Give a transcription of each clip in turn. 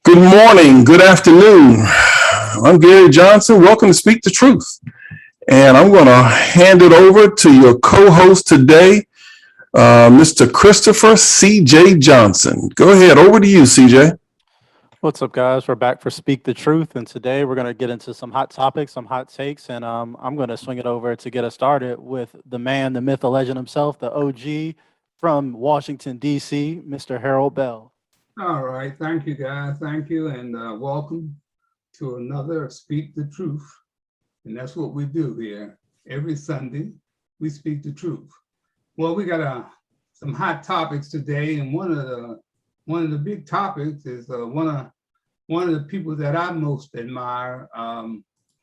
Good morning, good afternoon. I'm Gary Johnson. Welcome to Speak the Truth. And I'm going to hand it over to your co-host today, Mr. Christopher C.J. Johnson. Go ahead, over to you, C.J. What's up, guys? We're back for Speak the Truth, and today we're going to get into some hot topics, some hot takes, and I'm going to swing it over to get us started with the man, the myth, the legend himself, the OG from Washington, D.C., Mr. Harold Bell. All right, thank you, guys. Thank you, and welcome to another Speak the Truth. And that's what we do here. Every Sunday, we speak the truth. Well, we got some hot topics today, and one of the big topics is one of the people that I most admire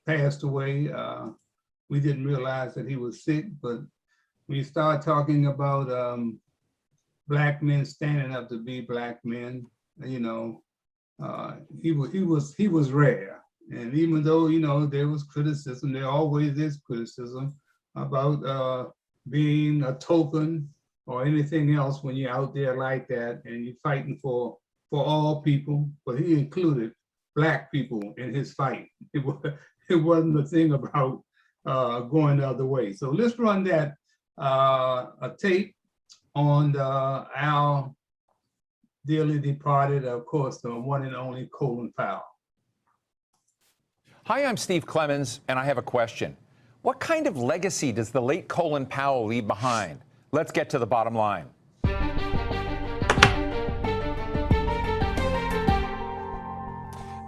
passed away. We didn't realize that he was sick, but when you start talking about Black men standing up to be Black men, you know, he was rare. And even though, you know, there was criticism, there always is criticism about being a token or anything else when you're out there like that and you're fighting for all people, but he included Black people in his fight. It wasn't a thing about going the other way. So let's run that a tape on our dearly departed, of course, the one and only Colin Powell. Hi, I'm Steve Clemens, and I have a question. What kind of legacy does the late Colin Powell leave behind? Let's get to the bottom line.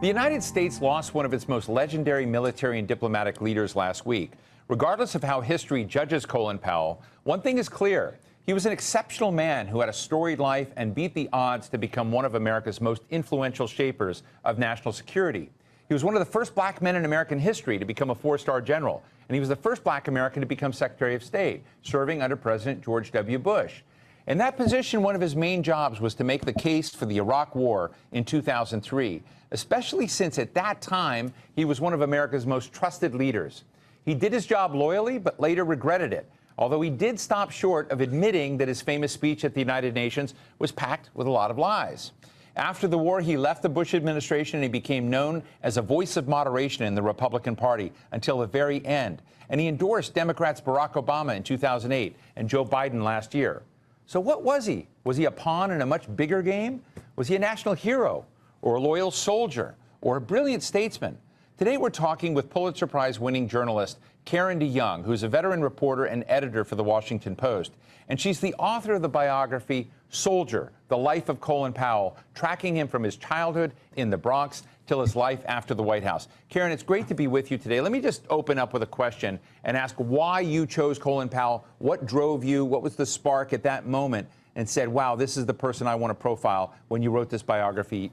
The United States lost one of its most legendary military and diplomatic leaders last week. Regardless of how history judges Colin Powell, one thing is clear. He was an exceptional man who had a storied life and beat the odds to become one of America's most influential shapers of national security. He was one of the first Black men in American history to become a four-star general, and he was the first Black American to become Secretary of State, serving under President George W. Bush. In that position, one of his main jobs was to make the case for the Iraq War in 2003, especially since at that time he was one of America's most trusted leaders. He did his job loyally, but later regretted it, although he did stop short of admitting that his famous speech at the United Nations was packed with a lot of lies. After the war, he left the Bush administration and he became known as a voice of moderation in the Republican Party until the very end. And he endorsed Democrats Barack Obama in 2008 and Joe Biden last year. So what was he? Was he a pawn in a much bigger game? Was he a national hero or a loyal soldier or a brilliant statesman? Today, we're talking with Pulitzer Prize-winning journalist Karen DeYoung, who's a veteran reporter and editor for The Washington Post. And she's the author of the biography, Soldier, The Life of Colin Powell, tracking him from his childhood in the Bronx till his life after the White House. Karen, it's great to be with you today. Let me just open up with a question and ask why you chose Colin Powell. What drove you? What was the spark at that moment and said, wow, this is the person I want to profile when you wrote this biography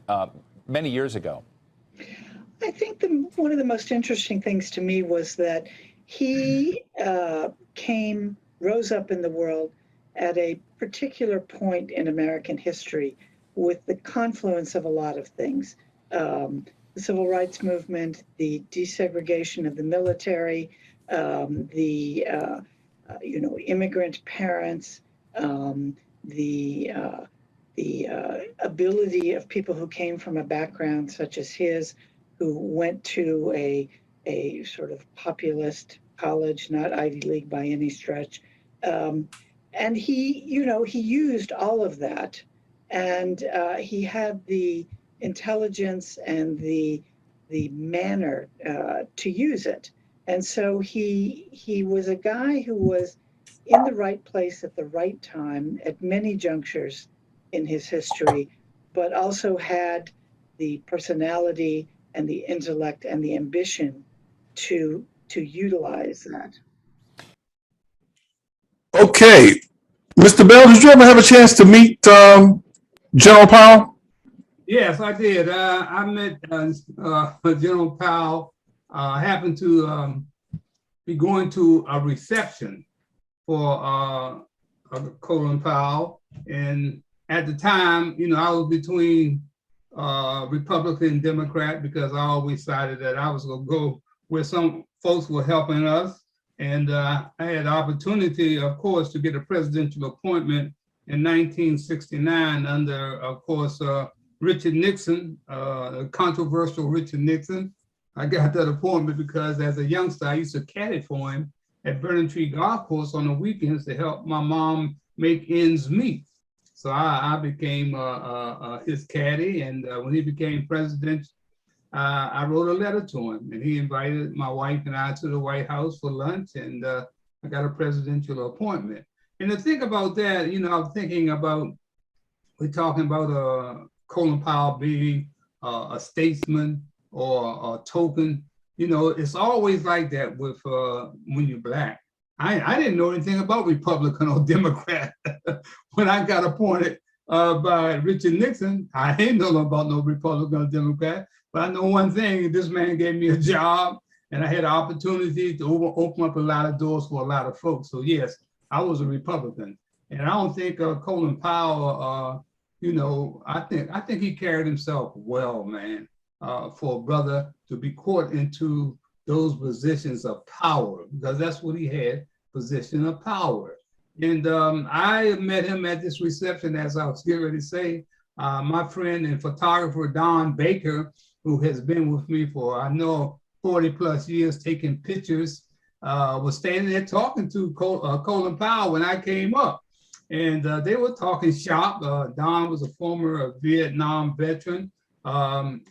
many years ago? I think one of the most interesting things to me was that he rose up in the world at a particular point in American history with the confluence of a lot of things. The civil rights movement, the desegregation of the military, immigrant parents, the ability of people who came from a background such as his, who went to a sort of populist college, not Ivy League by any stretch. And he used all of that. And he had the intelligence and the manner to use it. And so he was a guy who was in the right place at the right time at many junctures in his history, but also had the personality and the intellect and the ambition to utilize that. Okay. Mr. Bell, did you ever have a chance to meet General Powell? Yes, I did. I met General Powell. Happened to be going to a reception for Colin Powell. And at the time, you know, I was between Republican and Democrat because I always decided that I was going to go where some folks were helping us. And I had the opportunity, of course, to get a presidential appointment in 1969 under, of course, Richard Nixon, the controversial Richard Nixon. I got that appointment because as a youngster, I used to caddy for him at Burning Tree Golf Course on the weekends to help my mom make ends meet. So I became his caddy, and when he became president, I wrote a letter to him, and he invited my wife and I to the White House for lunch, and I got a presidential appointment. And to think about that, I'm thinking about, we're talking about Colin Powell being a statesman or a token. It's always like that with when you're Black. I didn't know anything about Republican or Democrat when I got appointed by Richard Nixon. I didn't know about no Republican or Democrat, but I know one thing: this man gave me a job, and I had an opportunity to open up a lot of doors for a lot of folks. So yes, I was a Republican, and I don't think Colin Powell. I think he carried himself well, man, for a brother to be caught into those positions of power, because that's what he had, position of power. And I met him at this reception, as I was getting ready to say. My friend and photographer, Don Baker, who has been with me for, I know, 40 plus years taking pictures, was standing there talking to Colin Powell when I came up. And they were talking shop. Don was a former Vietnam veteran.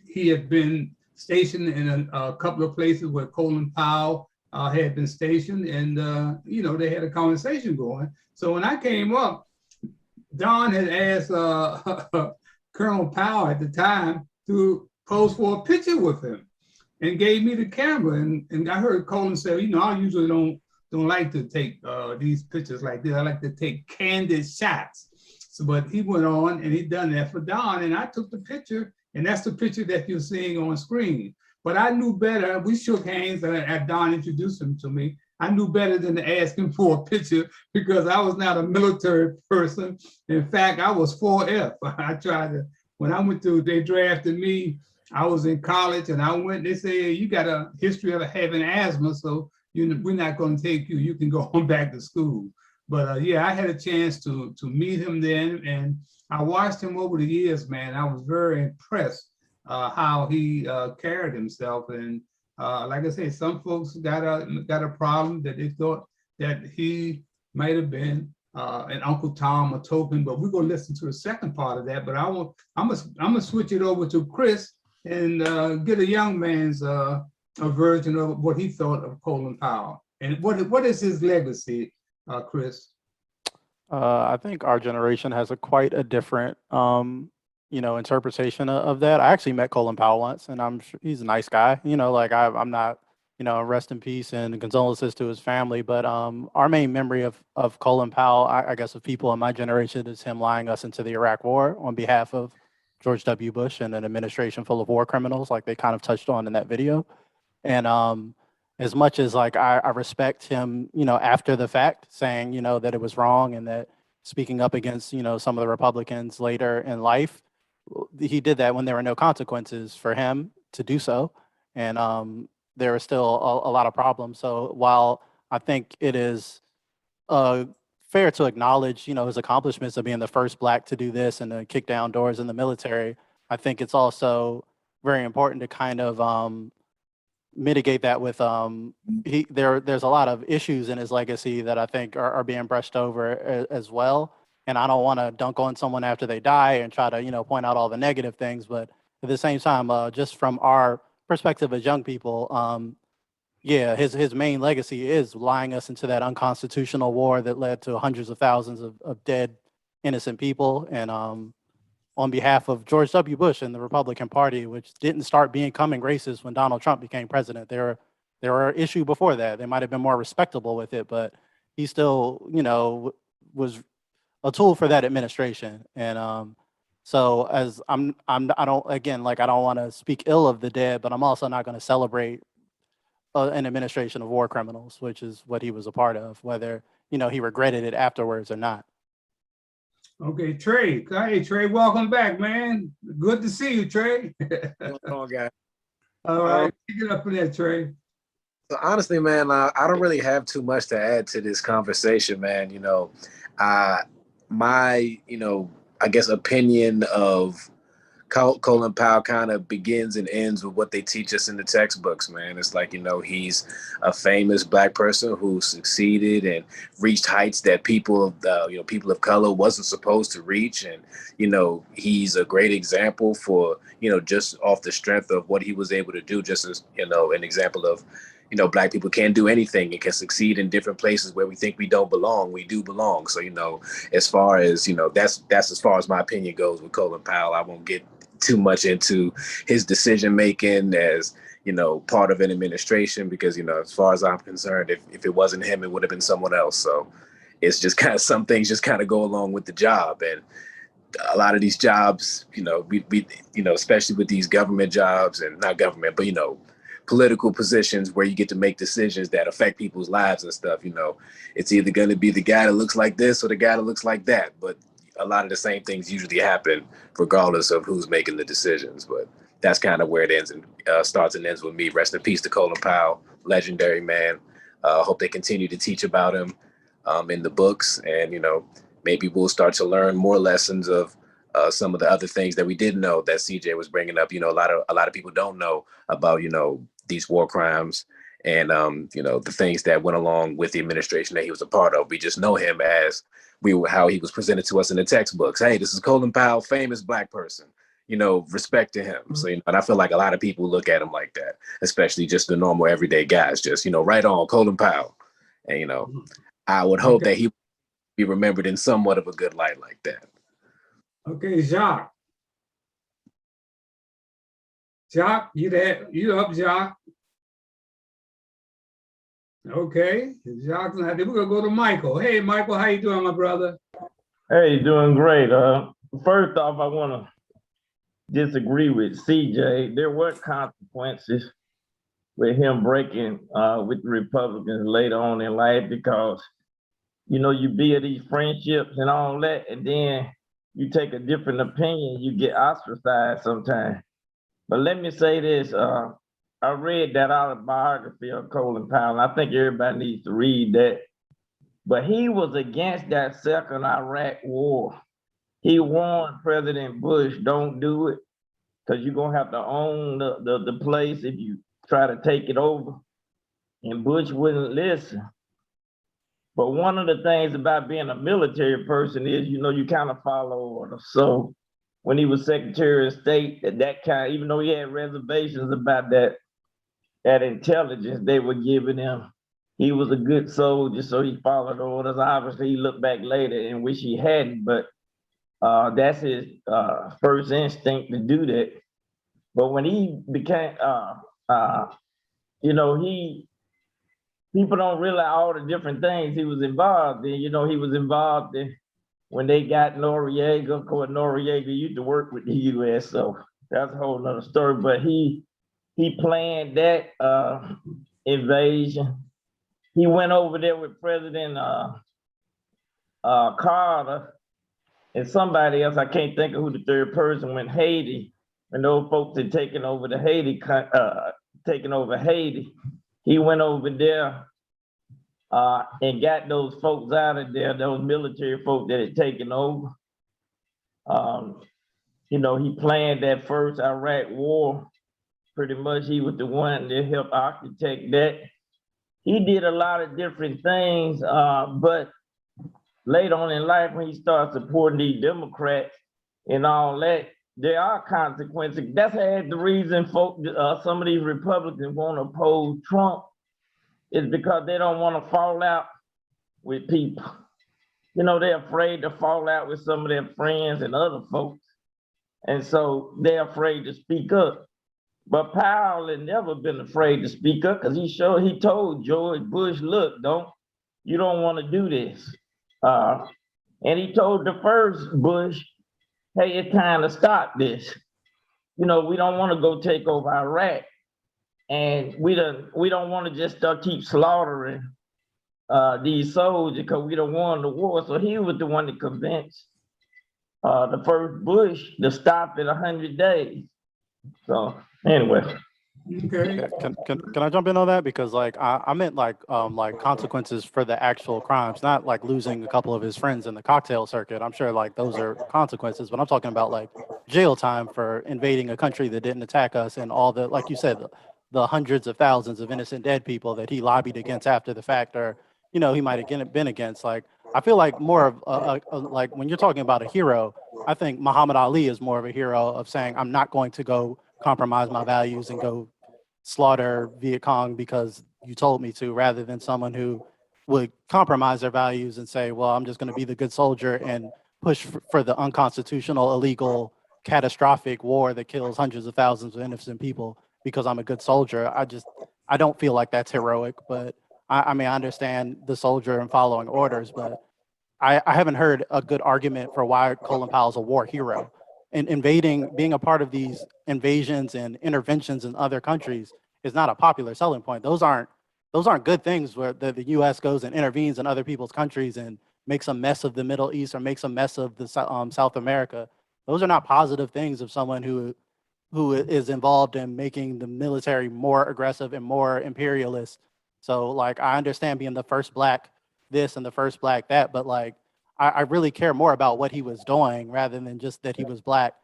He had been stationed in a couple of places where Colin Powell had been stationed, and they had a conversation going. So when I came up, Don had asked Colonel Powell at the time to pose for a picture with him, and gave me the camera. And I heard Colin say, I usually don't like to take these pictures like this. I like to take candid shots. So, but he went on and he done that for Don, and I took the picture, and that's the picture that you're seeing on screen. But I knew better. We shook hands and Don introduced him to me. I knew better than to ask him for a picture, because I was not a military person. In fact, I was 4F. I tried to, when I went to, they drafted me, I was in college, and I went, they said, you got a history of having asthma, so we're not going to take you. You can go on back to school. But yeah, I had a chance to meet him then, and I watched him over the years, man. I was very impressed how he carried himself. And like I say, some folks got a problem that they thought that he might have been an Uncle Tom, a token. But we're gonna listen to the second part of that. But I'm gonna switch it over to Chris and get a young man's a version of what he thought of Colin Powell. And what is his legacy, Chris? I think our generation has quite a different, interpretation of that. I actually met Colin Powell once, and I'm sure he's a nice guy. I'm not, rest in peace and condolences to his family. But our main memory of Colin Powell, I guess, of people in my generation, is him lying us into the Iraq War on behalf of George W. Bush and an administration full of war criminals, like they kind of touched on in that video. And as much as I respect him, after the fact, saying, that it was wrong, and that speaking up against, some of the Republicans later in life, he did that when there were no consequences for him to do so. And there are still a lot of problems. So while I think it is fair to acknowledge, his accomplishments of being the first Black to do this and to kick down doors in the military, I think it's also very important to kind of mitigate that with there's a lot of issues in his legacy that I think are being brushed over as well. And I don't want to dunk on someone after they die and try to, point out all the negative things. But at the same time, just from our perspective as young people, his main legacy is lying us into that unconstitutional war that led to hundreds of thousands of dead, innocent people. And on behalf of George W. Bush and the Republican Party, which didn't start becoming racist when Donald Trump became president. There were issues before that. They might have been more respectable with it, but he still, was a tool for that administration. And so as I don't want to speak ill of the dead, but I'm also not going to celebrate an administration of war criminals, which is what he was a part of, whether, he regretted it afterwards or not. Okay, Trey. Hey, Trey, welcome back, man. Good to see you, Trey. What's going on, guys? All right, pick it up in there, Trey. So honestly, man, I don't really have too much to add to this conversation, man. My, I guess, opinion of Colin Powell kind of begins and ends with what they teach us in the textbooks, man. It's like, he's a famous Black person who succeeded and reached heights that people of color wasn't supposed to reach. And, he's a great example for, just off the strength of what he was able to do, just as, an example of, Black people can do anything and can succeed in different places where we think we don't belong. We do belong. So, as far as, that's as far as my opinion goes with Colin Powell. I won't get too much into his decision making as, part of an administration, because, as far as I'm concerned, if it wasn't him, it would have been someone else. So it's just kind of, some things just kind of go along with the job. And a lot of these jobs, we especially with these government jobs, and not government, but, political positions where you get to make decisions that affect people's lives and stuff, it's either going to be the guy that looks like this or the guy that looks like that. But a lot of the same things usually happen regardless of who's making the decisions. But that's kind of where it ends and starts and ends with me. Rest in peace to Colin Powell, legendary man. Hope they continue to teach about him in the books, and maybe we'll start to learn more lessons of some of the other things that we didn't know that CJ was bringing up. A lot of people don't know about these war crimes and the things that went along with the administration that he was a part of. We just know him as how he was presented to us in the textbooks. Hey, this is Colin Powell, famous Black person. Respect to him. So, and I feel like a lot of people look at him like that, especially just the normal everyday guys, just, right on, Colin Powell. And, I would hope that he would be remembered in somewhat of a good light like that. Okay, Jacques. Jacques, you there? You up, Jacques? Okay, Jacques, we're gonna go to Michael. Hey, Michael, how you doing, my brother? Hey, doing great. First off, I want to disagree with CJ. There were consequences with him breaking with the Republicans later on in life, because you build these friendships and all that, and then you take a different opinion, you get ostracized sometimes. But let me say this, I read that autobiography of Colin Powell, and I think everybody needs to read that. But he was against that second Iraq war. He warned President Bush, don't do it, because you're gonna have to own the place if you try to take it over. And Bush wouldn't listen. But one of the things about being a military person is, you kind of follow orders. So when he was Secretary of State, even though he had reservations about that intelligence they were giving him, he was a good soldier, so he followed orders. Obviously, he looked back later and wish he hadn't, but that's his first instinct to do that. But when he became, people don't realize all the different things he was involved in. He was involved in when they got Noriega. Of course, Noriega used to work with the U.S., so that's a whole nother story. But he planned that invasion. He went over there with President Carter and somebody else. I can't think of who the third person went. Haiti, when those folks had taken over Haiti. He went over there and got those folks out of there, those military folks that had taken over. He planned that first Iraq war. Pretty much he was the one that helped architect that. He did a lot of different things, but later on in life, when he started supporting these Democrats and all that, there are consequences. That's the reason some of these Republicans want to oppose Trump, is because they don't want to fall out with people. They're afraid to fall out with some of their friends and other folks. And so they're afraid to speak up. But Powell had never been afraid to speak up, because he told George Bush, look, you don't want to do this. And he told the first Bush, hey, it's time to stop this. We don't want to go take over Iraq. And we don't want to just keep slaughtering these soldiers, because we don't want the war. So he was the one that convinced the first Bush to stop in 100 days. So anyway. Okay. Can I jump in on that? Because I meant like consequences for the actual crimes, not like losing a couple of his friends in the cocktail circuit. I'm sure those are consequences, but I'm talking about jail time for invading a country that didn't attack us, and all the, like you said, the hundreds of thousands of innocent dead people that he lobbied against after the fact, or he might have been against. Like, I feel like more of like when you're talking about a hero, I think Muhammad Ali is more of a hero of saying, I'm not going to go compromise my values and go slaughter Viet Cong because you told me to, rather than someone who would compromise their values and say, well, I'm just going to be the good soldier and push for the unconstitutional, illegal, catastrophic war that kills hundreds of thousands of innocent people because I'm a good soldier. I don't feel like that's heroic, but I mean, I understand the soldier and following orders, but I haven't heard a good argument for why Colin Powell's a war hero. And being a part of these invasions and interventions in other countries is not a popular selling point. Those aren't good things where the U.S. goes and intervenes in other people's countries and makes a mess of the Middle East or makes a mess of the South America. Those are not positive things of someone who is involved in making the military more aggressive and more imperialist. So, like, I understand being the first black this and the first black that, but like, I really care more about what he was doing rather than just that he was black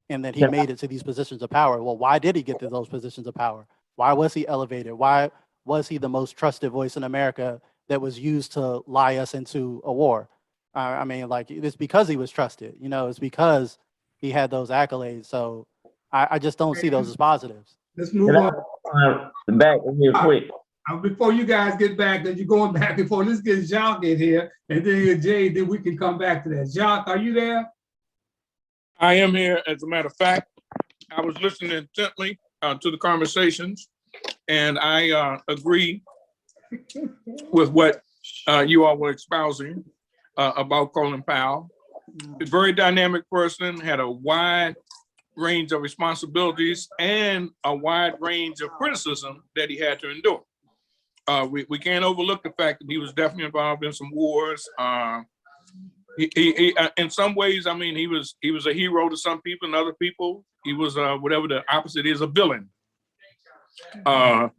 and that he made it to these positions of power. Well, why did he get to those positions of power? Why was he elevated? Why was he the most trusted voice in America that was used to lie us into a war? I mean, like, it's because he was trusted, it's because he had those accolades. So I just don't see those as positives. Let's move on. Back real quick. Before you guys get back, that you're going back and forth, let's get Jacques in here, and then Jay, then we can come back to that. Jacques, are you there? I am here. As a matter of fact, I was listening intently to the conversations, and I agree with what you all were espousing about Colin Powell. A very dynamic person, had a wide range of responsibilities and a wide range of criticism that he had to endure. We can't overlook the fact that he was definitely involved in some wars. He in some ways, I mean, he was a hero to some people, and other people, he was whatever the opposite is, a villain. But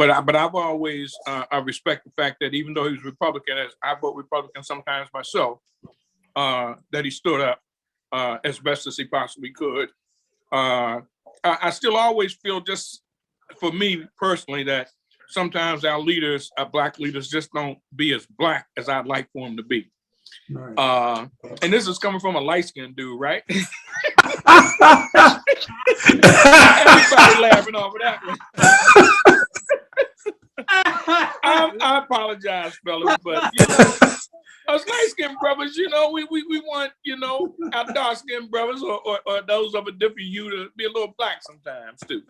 I've always I respect the fact that even though he was Republican, as I vote Republican sometimes myself, that he stood up as best as he possibly could. I still always feel, just for me personally, that sometimes our leaders, our black leaders, just don't be as black as I'd like for them to be. Right. And this is coming from a light-skinned dude, right? Everybody laughing over that one. I apologize, fellas, but us light-skinned brothers, we want, our dark-skinned brothers or those of a different hue to be a little black sometimes too.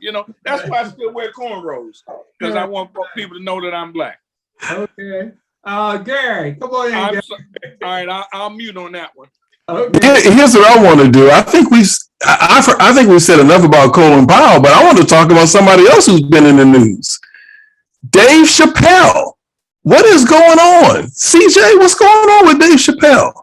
That's why I still wear cornrows, because I want people to know that I'm black. Okay. Gary, come on in. All right, I'll mute on that one. Okay. Here's what I want to do. I think we said enough about Colin Powell, but I want to talk about somebody else who's been in the news. Dave Chappelle. What is going on? CJ, what's going on with Dave Chappelle?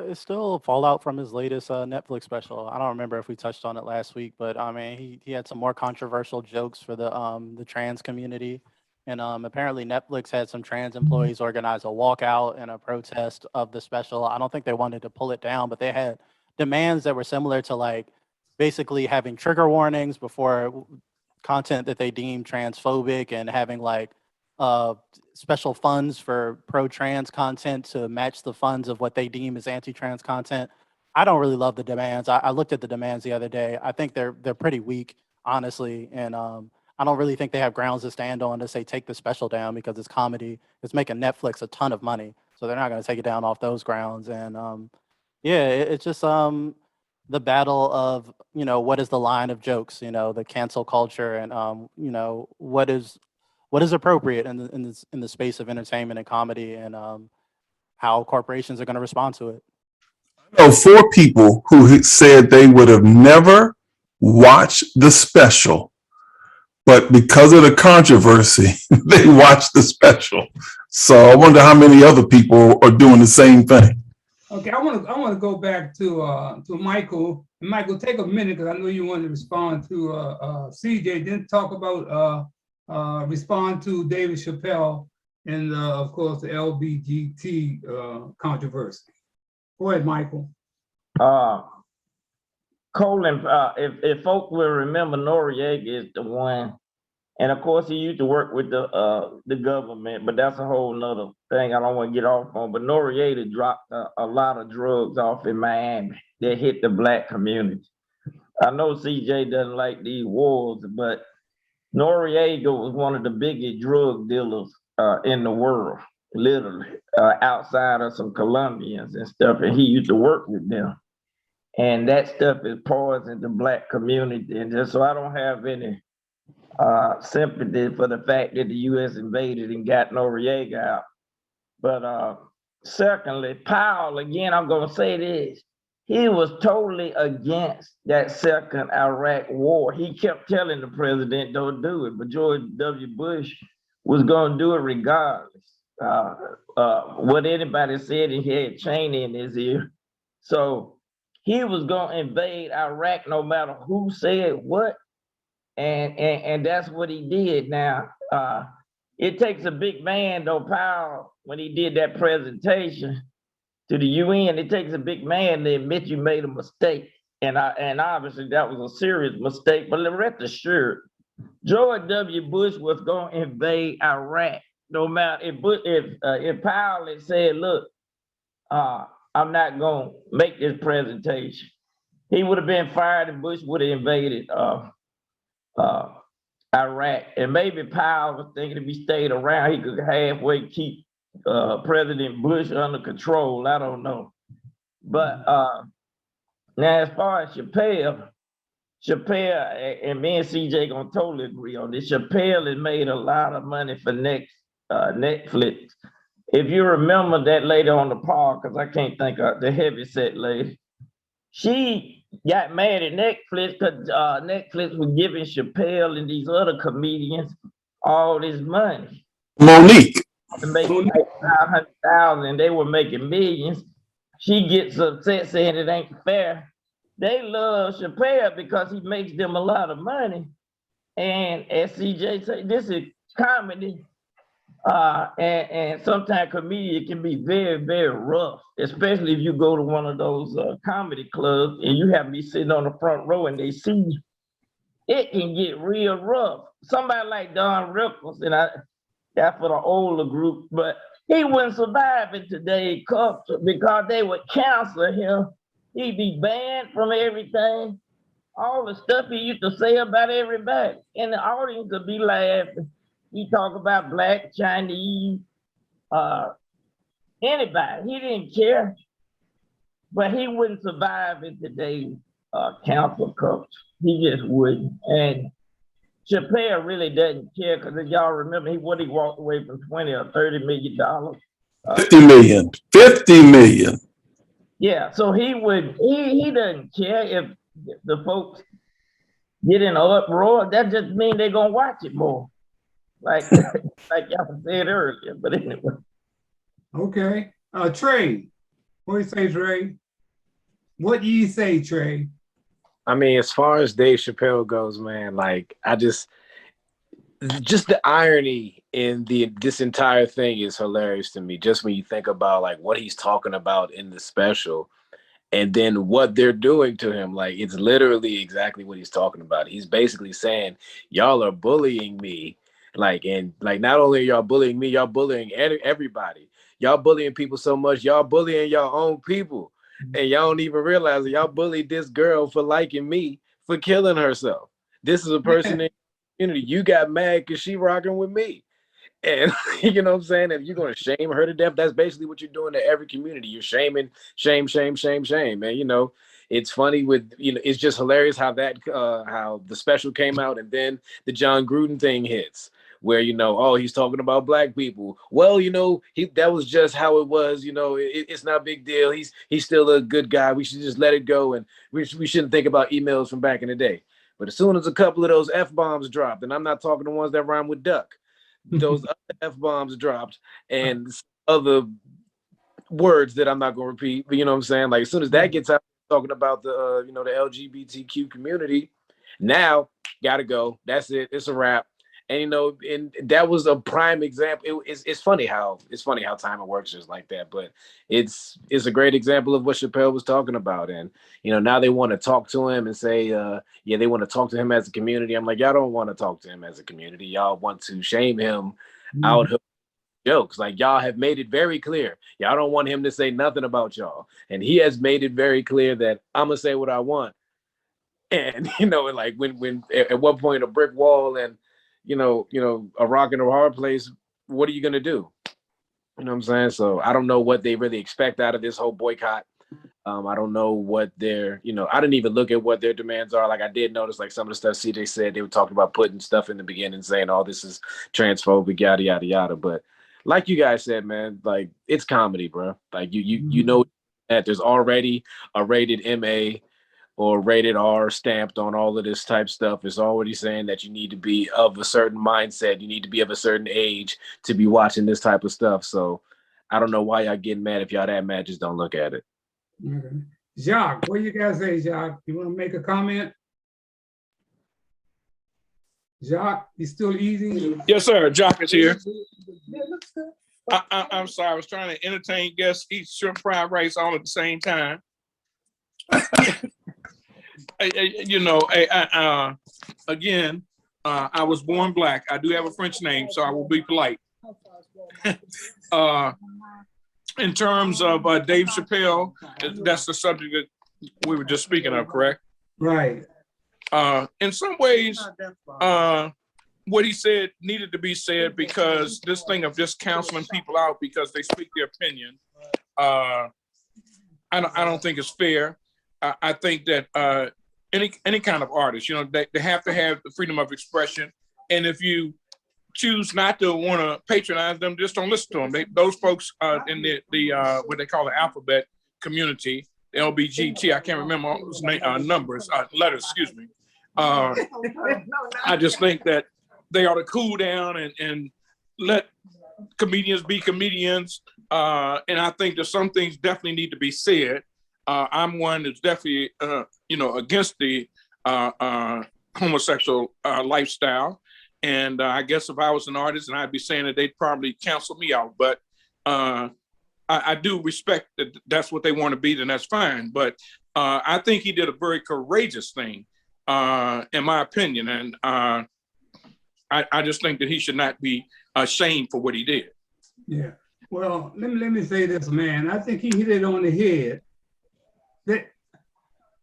It's still a fallout from his latest Netflix special. I don't remember if we touched on it last week, but I mean, he had some more controversial jokes for the trans community. And apparently Netflix had some trans employees organize a walkout and a protest of the special. I don't think they wanted to pull it down, but they had demands that were similar to, like, basically having trigger warnings before content that they deemed transphobic, and having like special funds for pro-trans content to match the funds of what they deem as anti-trans content. I don't really love the demands. I looked at the demands the other day. I think they're pretty weak, honestly. And I don't really think they have grounds to stand on to say take the special down, because it's comedy. It's making Netflix a ton of money, so they're not going to take it down off those grounds. And it's just the battle of, what is the line of jokes, the cancel culture, and what is appropriate in the space of entertainment and comedy, and how corporations are going to respond to it. I know 4 people who said they would have never watched the special, but because of the controversy, they watched the special. So I wonder how many other people are doing the same thing. Okay, I want to go back to Michael. Michael, take a minute, because I know you want to respond to CJ. Then talk about respond to David Chappelle and of course the LGBT controversy. Go ahead, Michael. Colin, if folk will remember, Noriega is the one, and of course he used to work with the government, but that's a whole nother thing I don't want to get off on. But Noriega dropped a lot of drugs off in Miami that hit the Black community. I know CJ doesn't like these wars, but Noriega was one of the biggest drug dealers in the world, literally, outside of some Colombians and stuff, and he used to work with them. And that stuff is poison the Black community. And just so I don't have any sympathy for the fact that the U.S. invaded and got Noriega out. But secondly, Powell, again, I'm going to say this. He was totally against that second Iraq war. He kept telling the president, don't do it. But George W. Bush was going to do it regardless. What anybody said, he had Cheney in his ear. So he was going to invade Iraq no matter who said what. And that's what he did. Now, it takes a big man, though, Powell, when he did that presentation to the UN, it takes a big man to admit you made a mistake. And obviously that was a serious mistake, but rest assured, George W. Bush was going to invade Iraq. No matter if Powell had said, look, I'm not going to make this presentation, he would have been fired and Bush would have invaded Iraq. And maybe Powell was thinking if he stayed around, he could halfway keep President Bush under control. I don't know. But now as far as Chappelle, and me and CJ gonna totally agree on this. Chappelle has made a lot of money for Netflix. If you remember that lady on the park, because I can't think of the heavyset lady, she got mad at Netflix because Netflix was giving Chappelle and these other comedians all this money. Monique. To make like 500,000, they were making millions. She gets upset saying it ain't fair. They love Chappelle because he makes them a lot of money. And as CJ said, this is comedy. And sometimes comedian can be very, very rough, especially if you go to one of those comedy clubs and you have to be sitting on the front row and they see you. It can get real rough. Somebody like Don Rickles, and that's for the older group, but he wouldn't survive in today's culture because they would cancel him. He'd be banned from everything. All the stuff he used to say about everybody. And the audience would be laughing. He talk about Black, Chinese, anybody. He didn't care. But he wouldn't survive in today's cancel culture. He just wouldn't. And Chappelle really doesn't care because if y'all remember, he walked away from $20 or $30 million. 50 million. 50 million. Yeah, so he doesn't care if the folks get in an uproar. That just means they're gonna watch it more. Like y'all said earlier, but anyway. Okay. Trey, what do you say, Trey? What do you say, Trey? I mean, as far as Dave Chappelle goes, man, like just the irony in this entire thing is hilarious to me. Just when you think about like what he's talking about in the special and then what they're doing to him, like it's literally exactly what he's talking about. He's basically saying, y'all are bullying me. And not only are y'all bullying me, y'all bullying everybody. Y'all bullying people so much, y'all bullying your own people. And y'all don't even realize that y'all bullied this girl for liking me, for killing herself. This is a person in the community. You got mad because she rocking with me. And you know what I'm saying? If you're going to shame her to death, that's basically what you're doing to every community. You're shaming, shame. And, you know, it's funny it's just hilarious how how the special came out and then the John Gruden thing hits. Where, he's talking about Black people. Well, that was just how it was. It's not a big deal. He's still a good guy. We should just let it go. And we shouldn't think about emails from back in the day. But as soon as a couple of those F-bombs dropped, and I'm not talking the ones that rhyme with duck, those other F-bombs dropped and other words that I'm not going to repeat. But you know what I'm saying? Like as soon as that gets out, talking about the, the LGBTQ community, now got to go. That's it. It's a wrap. And, you know, and that was a prime example. It's funny how timing works just like that. But it's a great example of what Chappelle was talking about. And, you know, now they want to talk to him and say, yeah, they want to talk to him as a community. I'm like, y'all don't want to talk to him as a community. Y'all want to shame him out of jokes. Like, y'all have made it very clear. Y'all don't want him to say nothing about y'all. And he has made it very clear that I'm going to say what I want. And, you know, like when at one point a brick wall and, you know, a rock in a hard place, what are you going to do? You know what I'm saying? So I don't know what they really expect out of this whole boycott. I don't know what their, you know, I didn't even look at what their demands are. Like, I did notice, like, some of the stuff CJ said, they were talking about putting stuff in the beginning saying, oh, this is transphobic, yada, yada, yada. But like you guys said, man, like, it's comedy, bro. Like, you know that there's already a rated MA or rated R stamped on all of this type stuff. It's already saying that you need to be of a certain mindset. You need to be of a certain age to be watching this type of stuff. So I don't know why y'all getting mad. If y'all that mad, just don't look at it. Okay. Jacques, what you guys say, Jacques? You want to make a comment? Jacques, you still eating? Yes, sir. Jock is here. I'm sorry. I was trying to entertain guests, eat shrimp fried rice all at the same time. You know, again, I was born black. I do have a French name, so I will be polite. In terms of Dave Chappelle, that's the subject that we were just speaking of, correct? Right. In some ways, what he said needed to be said, because this thing of just counseling people out because they speak their opinion, I don't think it's fair. I think that any kind of artist, you know, they have to have the freedom of expression. And if you choose not to want to patronize them, just don't listen to them. Those folks in the what they call the alphabet community, the LBGT, I can't remember all those letters, excuse me. I just think that they ought to cool down and let comedians be comedians. And I think that some things definitely need to be said. I'm one that's definitely, you know, against the homosexual lifestyle. And I guess if I was an artist, and I'd be saying that they'd probably cancel me out. But I do respect that that's what they want to be, then that's fine. But I think he did a very courageous thing, in my opinion. And I just think that he should not be ashamed for what he did. Yeah. Well, let me say this, man. I think he hit it on the head. That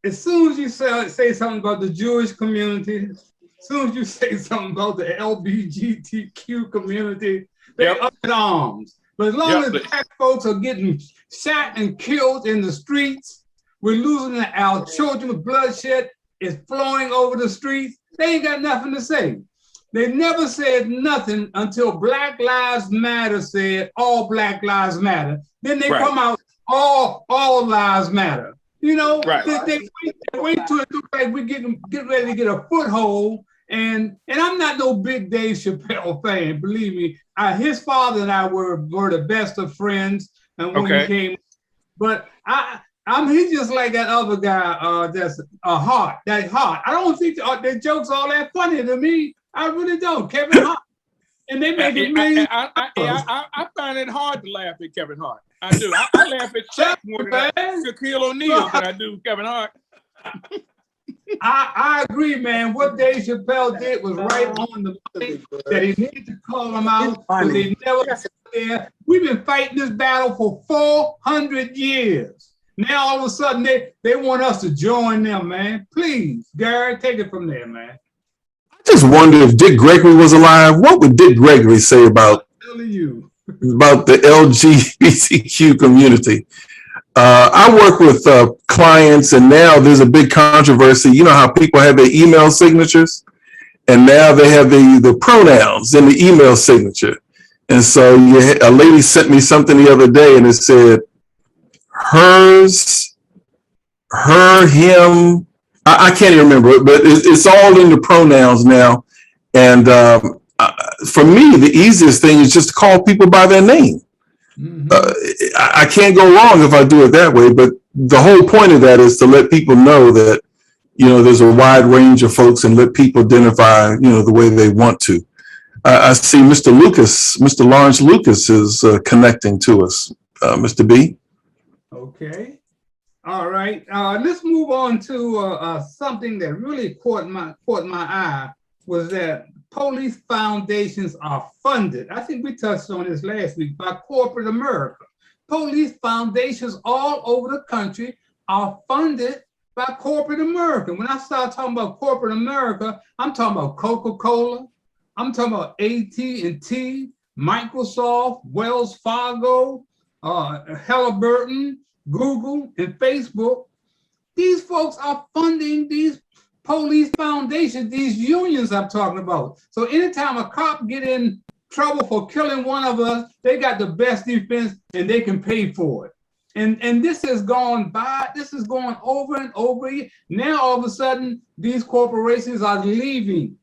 as soon as you say something about the Jewish community, as soon as you say something about the LGBTQ community, they're up in arms. But as long as black folks are getting shot and killed in the streets, we're losing our children, bloodshed is flowing over the streets, they ain't got nothing to say. They never said nothing until Black Lives Matter said all Black Lives Matter. Then they come out, all lives matter. You know, they wait till it looks like we're getting ready to get a foothold. And I'm not no big Dave Chappelle fan, believe me. His father and I were the best of friends, and when we came, but he's just like that other guy. That's a Hart. That Hart. I don't think their jokes all that funny to me. I really don't. Kevin Hart, and they make it really. I find it hard to laugh at Kevin Hart. I do. I laugh at Shaq more than Shaquille O'Neal than I do Kevin Hart. I agree, man. What Dave Chappelle did was right on the money. That he needed to call them out, but they never there. We've been fighting this battle for 400 years. Now all of a sudden they want us to join them, man. Please, Gary, take it from there, man. I just wonder if Dick Gregory was alive. What would Dick Gregory say about the LGBTQ community? I work with clients, and now there's a big controversy. You know how people have their email signatures, and now they have the pronouns in the email signature. And so a lady sent me something the other day, and it said hers, her, him. I can't even remember it, but it's all in the pronouns now. And for me, the easiest thing is just to call people by their name. I can't go wrong if I do it that way, but the whole point of that is to let people know that, you know, there's a wide range of folks, and let people identify, you know, the way they want to. I see Mr. Lucas, Mr. Lawrence Lucas is connecting to us. Mr. B. Okay. All right. Let's move on to something that really caught my eye, was that police foundations are funded. I think we touched on this last week, by corporate America. Police foundations all over the country are funded by corporate America. When I start talking about corporate America, I'm talking about Coca-Cola, I'm talking about AT&T, Microsoft, Wells Fargo, Halliburton, Google, and Facebook. These folks are funding these police foundations, these unions I'm talking about. So anytime a cop get in trouble for killing one of us, they got the best defense and they can pay for it. And this has gone by, this is going over and over again. Now all of a sudden, these corporations are leaving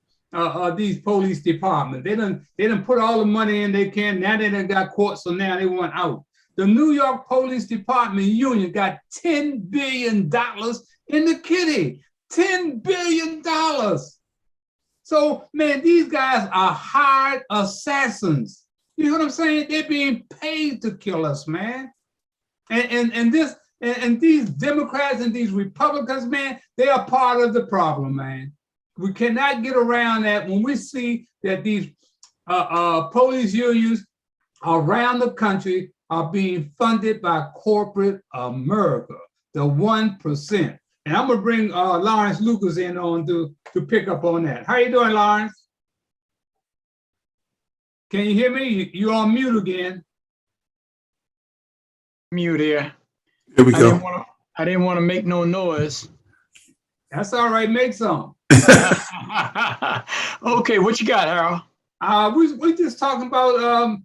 these police departments. They done put all the money in they can. Now they done got caught, so now they want out. The New York Police Department union got $10 billion in the kitty. $10 billion. So, man, these guys are hired assassins. You know what I'm saying? They're being paid to kill us, man. And these Democrats and these Republicans, man, they are part of the problem, man. We cannot get around that when we see that these police unions around the country are being funded by corporate America, the 1%. And I'm gonna bring Lawrence Lucas in on to pick up on that. How you doing, Lawrence? Can you hear me? You're on mute again. Mute here. Here we go. I didn't want to make no noise. That's all right, make some. Okay, what you got, Harold? We just talking about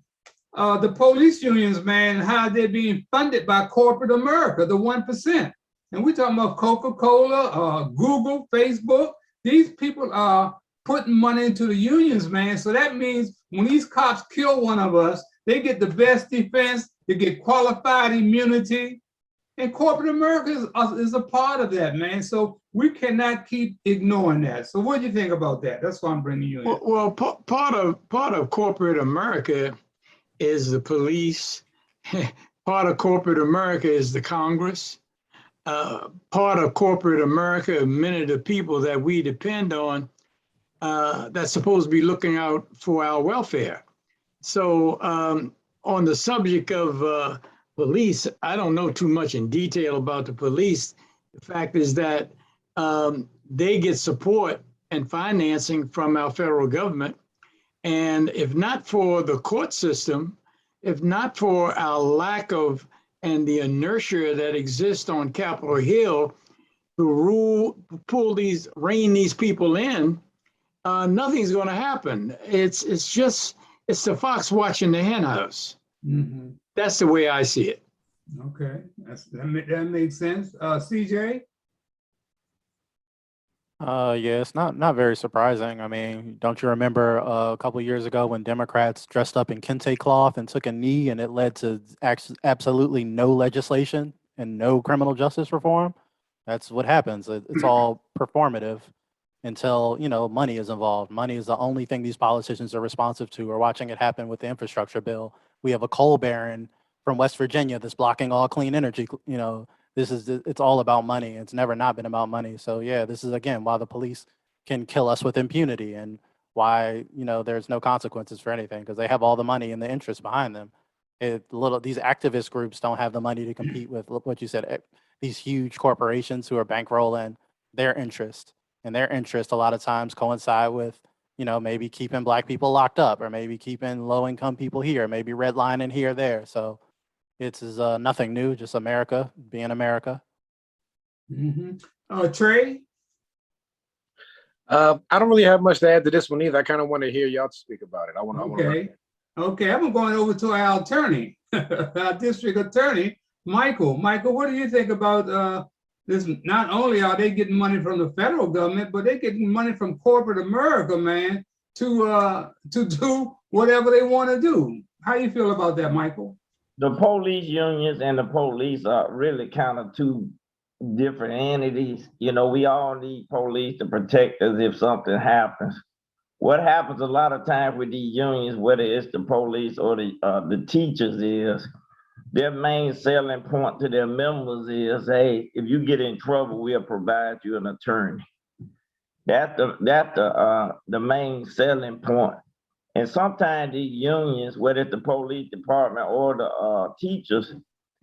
the police unions, man, how they're being funded by corporate America, the 1%. And we're talking about Coca-Cola, Google, Facebook. These people are putting money into the unions, man. So that means when these cops kill one of us, they get the best defense, they get qualified immunity. And corporate America is a part of that, man. So we cannot keep ignoring that. So what do you think about that? That's why I'm bringing you in. Well, part of corporate America is the police. Part of corporate America is the Congress. Part of corporate America, many of the people that we depend on, that's supposed to be looking out for our welfare. So on the subject of police, I don't know too much in detail about the police. The fact is that they get support and financing from our federal government. And if not for the court system, if not for our lack of and the inertia that exists on Capitol Hill to rein these people in, nothing's going to happen. It's the fox watching the hen house. Mm-hmm. That's the way I see it. Okay, that makes sense. CJ? Yeah, it's not very surprising. I mean, don't you remember a couple of years ago when Democrats dressed up in kente cloth and took a knee, and it led to absolutely no legislation and no criminal justice reform? That's what happens. It's all performative until, money is involved. Money is the only thing these politicians are responsive to. We're watching it happen with the infrastructure bill. We have a coal baron from West Virginia that's blocking all clean energy. It's all about money. It's never not been about money. So yeah, this is again why the police can kill us with impunity, and why there's no consequences for anything, because they have all the money and the interest behind them. These activist groups don't have the money to compete with what you said, these huge corporations who are bankrolling their interest, and their interest a lot of times coincide with maybe keeping Black people locked up, or maybe keeping low-income people here, maybe redlining here or there. So it's nothing new, just America being America. Mm-hmm. Trey? I don't really have much to add to this one either. I kind of want to hear y'all speak about it. Okay, I'm going over to our attorney, our district attorney, Michael. Michael, what do you think about this? Not only are they getting money from the federal government, but they're getting money from corporate America, man, to do whatever they want to do. How do you feel about that, Michael? The police unions and the police are really kind of two different entities. We all need police to protect us if something happens. what happens a lot of times with these unions, whether it's the police or the teachers, is their main selling point to their members is, hey, if you get in trouble, we'll provide you an attorney. That's the main selling point. And sometimes these unions, whether it's the police department or the teachers,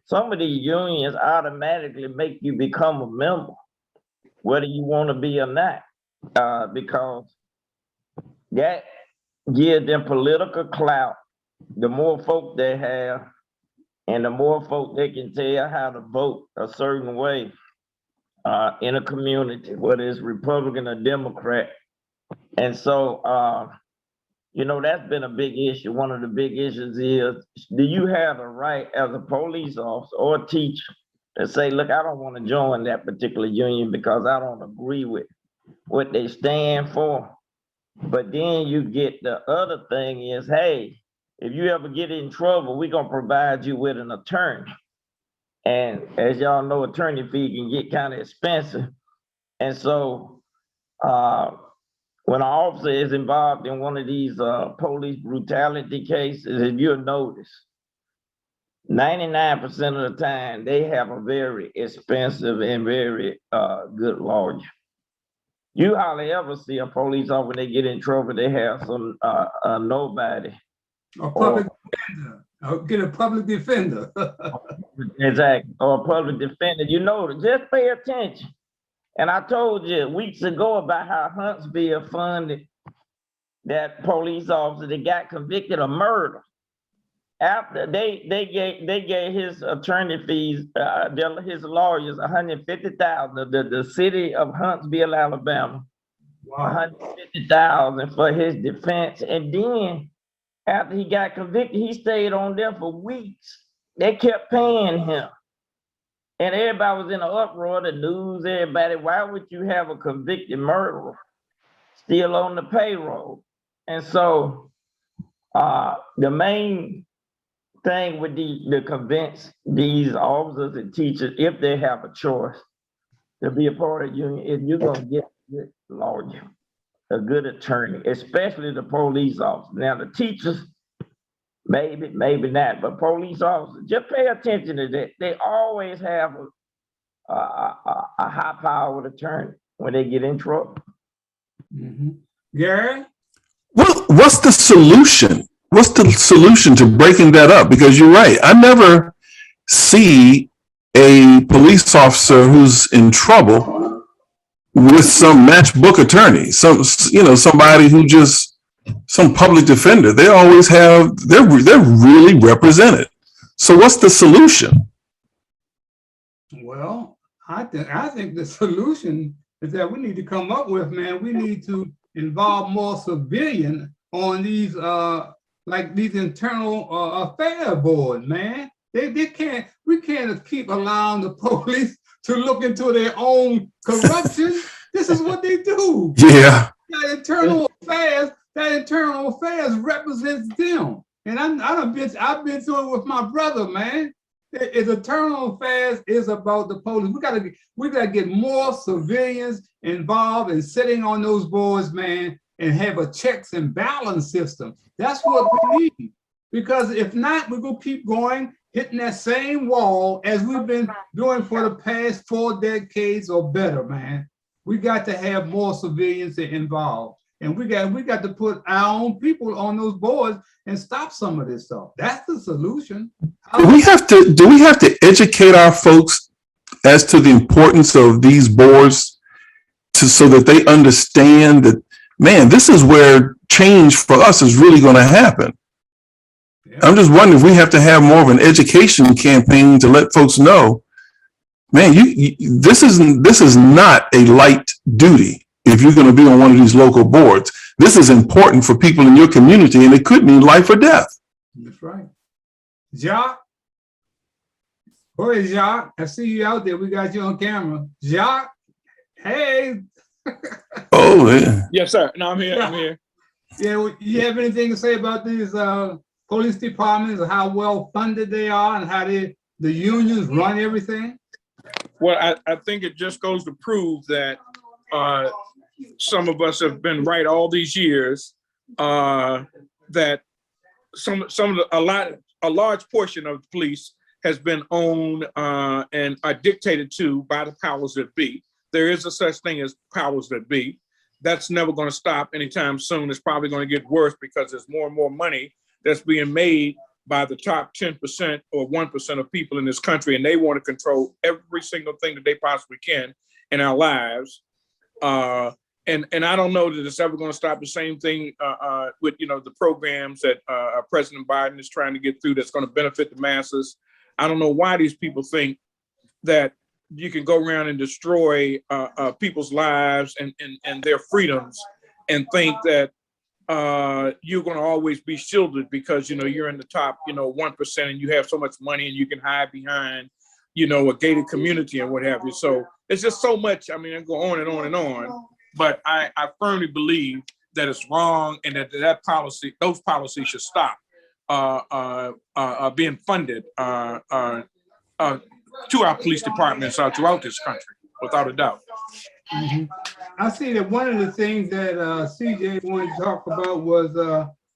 some of these unions automatically make you become a member, whether you want to be or not, because that gives them political clout. The more folk they have, and the more folk they can tell how to vote a certain way in a community, whether it's Republican or Democrat. And so, you know, that's been a big issue. One of the big issues is, do you have the right as a police officer or a teacher to say, look, I don't want to join that particular union because I don't agree with what they stand for. But then you get the other thing is, hey, if you ever get in trouble, we're going to provide you with an attorney. And as y'all know, attorney fee can get kind of expensive. And so when an officer is involved in one of these police brutality cases, if you'll notice, 99% of the time, they have a very expensive and very good lawyer. You hardly ever see a police officer when they get in trouble, they have some nobody. A public defender. I'll get a public defender. Exactly, or a public defender. You know, just pay attention. And I told you weeks ago about how Huntsville funded that police officer that got convicted of murder. After they gave his attorney fees, his lawyers $150,000. The city of Huntsville, Alabama, wow. $150,000 for his defense. And then after he got convicted, he stayed on there for weeks. They kept paying him. And everybody was in an uproar, the news, everybody, why would you have a convicted murderer still on the payroll? And so the main thing with to convince these officers and teachers, if they have a choice to be a part of the union, if you're gonna get a good lawyer, a good attorney, especially the police officers. Now the teachers, maybe not, but police officers, just pay attention to that. They always have a high-powered attorney when they get in trouble. Mm-hmm. Gary? Well, what's the solution? What's the solution to breaking that up? Because you're right. I never see a police officer who's in trouble with some matchbook attorney, somebody who just, some public defender. They always have, they're really represented. So what's the solution? Well, I think the solution is that we need to come up with, man, we need to involve more civilian on these like these internal affair boards, man. We can't keep allowing the police to look into their own corruption. This is what they do. Yeah. That internal affairs represents them. And I've been through it with my brother, man. It's internal affairs is about the police. We gotta get more civilians involved in sitting on those boards, man, and have a checks and balance system. That's what we need. Because if not, we're gonna keep going, hitting that same wall as we've been doing for the past 4 decades or better, man. We got to have more civilians involved. And we got to put our own people on those boards and stop some of this stuff. That's the solution. Do we have to educate our folks as to the importance of these boards so that they understand that, man, this is where change for us is really going to happen? Yeah. I'm just wondering if we have to have more of an education campaign to let folks know, man, this is not a light duty. If you're going to be on one of these local boards, this is important for people in your community, and it could mean life or death. That's right. Jacques? Where is Jacques? I see you out there. We got you on camera. Jacques? Hey. Oh, yeah. Yes, sir. No, I'm here. I'm here. Yeah, you have anything to say about these police departments and how well funded they are and how the unions run everything? Well, I think it just goes to prove that some of us have been right all these years, that a large portion of the police has been owned and are dictated to by the powers that be. There is a such thing as powers that be. That's never going to stop anytime soon. It's probably going to get worse because there's more and more money that's being made by the top 10% or 1% of people in this country, and they want to control every single thing that they possibly can in our lives. And I don't know that it's ever going to stop. The same thing with the programs that President Biden is trying to get through that's going to benefit the masses. I don't know why these people think that you can go around and destroy people's lives and their freedoms and think that you're going to always be shielded because you're in the top 1% and you have so much money and you can hide behind a gated community and what have you. So it's just so much. I mean, I go on and on and on, but I firmly believe that it's wrong and that those policies should stop being funded to our police departments throughout this country, without a doubt. Mhm. I see that one of the things that CJ wanted to talk about was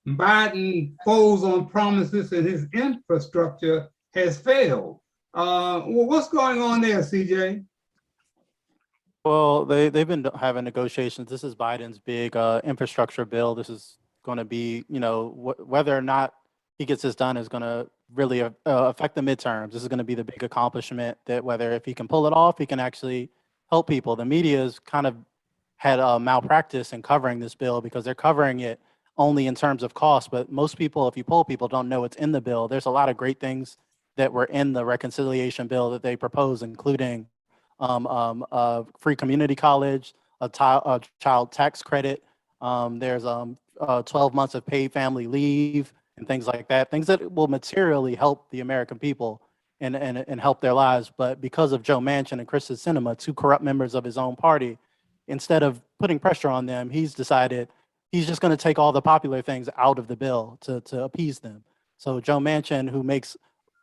Biden folds on promises and his infrastructure has failed. Well, what's going on there, CJ? Well, they've been having negotiations. This is Biden's big infrastructure bill. This is going to be, whether or not he gets this done is going to really affect the midterms. This is going to be the big accomplishment that whether if he can pull it off, he can actually help people. The media's kind of had a malpractice in covering this bill because they're covering it only in terms of cost. But most people, if you poll people, don't know it's in the bill. There's a lot of great things that were in the reconciliation bill that they proposed, including free community college, a child tax credit. There's 12 months of paid family leave and things like that, things that will materially help the American people and help their lives. But because of Joe Manchin and Kyrsten Sinema, two corrupt members of his own party, instead of putting pressure on them, he's decided he's just going to take all the popular things out of the bill to appease them. So Joe Manchin, who makes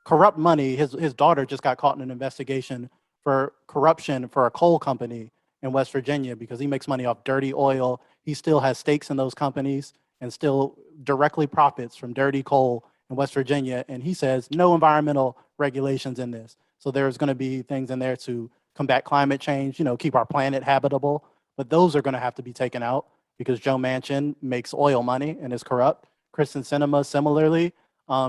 corrupt money, his daughter just got caught in an investigation for corruption for a coal company in West Virginia because he makes money off dirty oil. He still has stakes in those companies and still directly profits from dirty coal in West Virginia. And he says no environmental regulations in this. So there's going to be things in there to combat climate change, keep our planet habitable. But those are going to have to be taken out because Joe Manchin makes oil money and is corrupt. Kyrsten Sinema, similarly,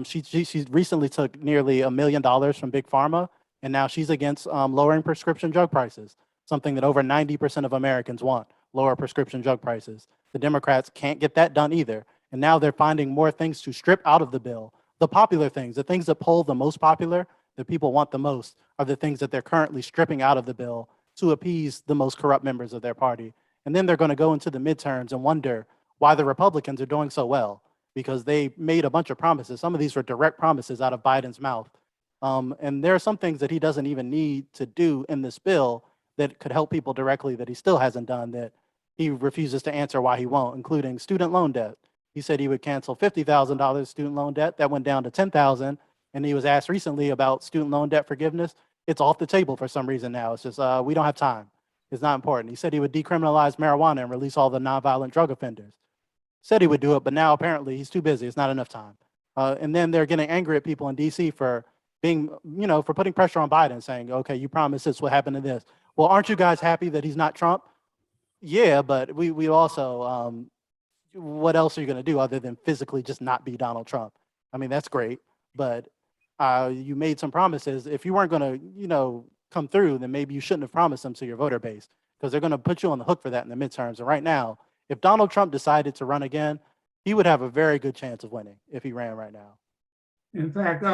she recently took nearly $1 million from Big Pharma, and now she's against lowering prescription drug prices, something that over 90% of Americans want, lower prescription drug prices. The Democrats can't get that done either. And now they're finding more things to strip out of the bill. The popular things, the things that poll the most popular, that people want the most, are the things that they're currently stripping out of the bill to appease the most corrupt members of their party. And then they're going to go into the midterms and wonder why the Republicans are doing so well, because they made a bunch of promises. Some of these were direct promises out of Biden's mouth. And there are some things that he doesn't even need to do in this bill that could help people directly that he still hasn't done, that he refuses to answer why he won't, including student loan debt. He said he would cancel $50,000 student loan debt. That went down to $10,000. And he was asked recently about student loan debt forgiveness. It's off the table for some reason now. It's just, we don't have time. It's not important. He said he would decriminalize marijuana and release all the nonviolent drug offenders. Said he would do it, but now apparently he's too busy. It's not enough time. And then they're getting angry at people in DC for being, for putting pressure on Biden, saying, okay, you promised this, what happened to this? Well, aren't you guys happy that he's not Trump? Yeah, but we also, what else are you going to do other than physically just not be Donald Trump? I mean, that's great, but you made some promises. If you weren't going to, come through, then maybe you shouldn't have promised them to your voter base, because they're going to put you on the hook for that in the midterms. And right now, if Donald Trump decided to run again, he would have a very good chance of winning if he ran right now. In fact,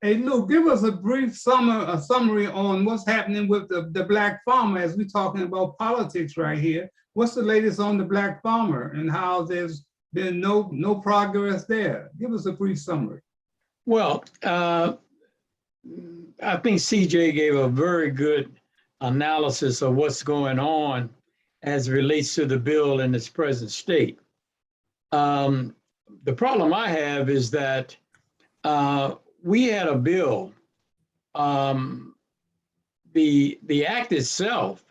hey, Lou, give us a brief summary on what's happening with the black farmer as we're talking about politics right here. What's the latest on the black farmer and how there's been no progress there? Give us a brief summary. Well, I think CJ gave a very good analysis of what's going on as it relates to the bill in its present state. The problem I have is that we had a bill. The act itself,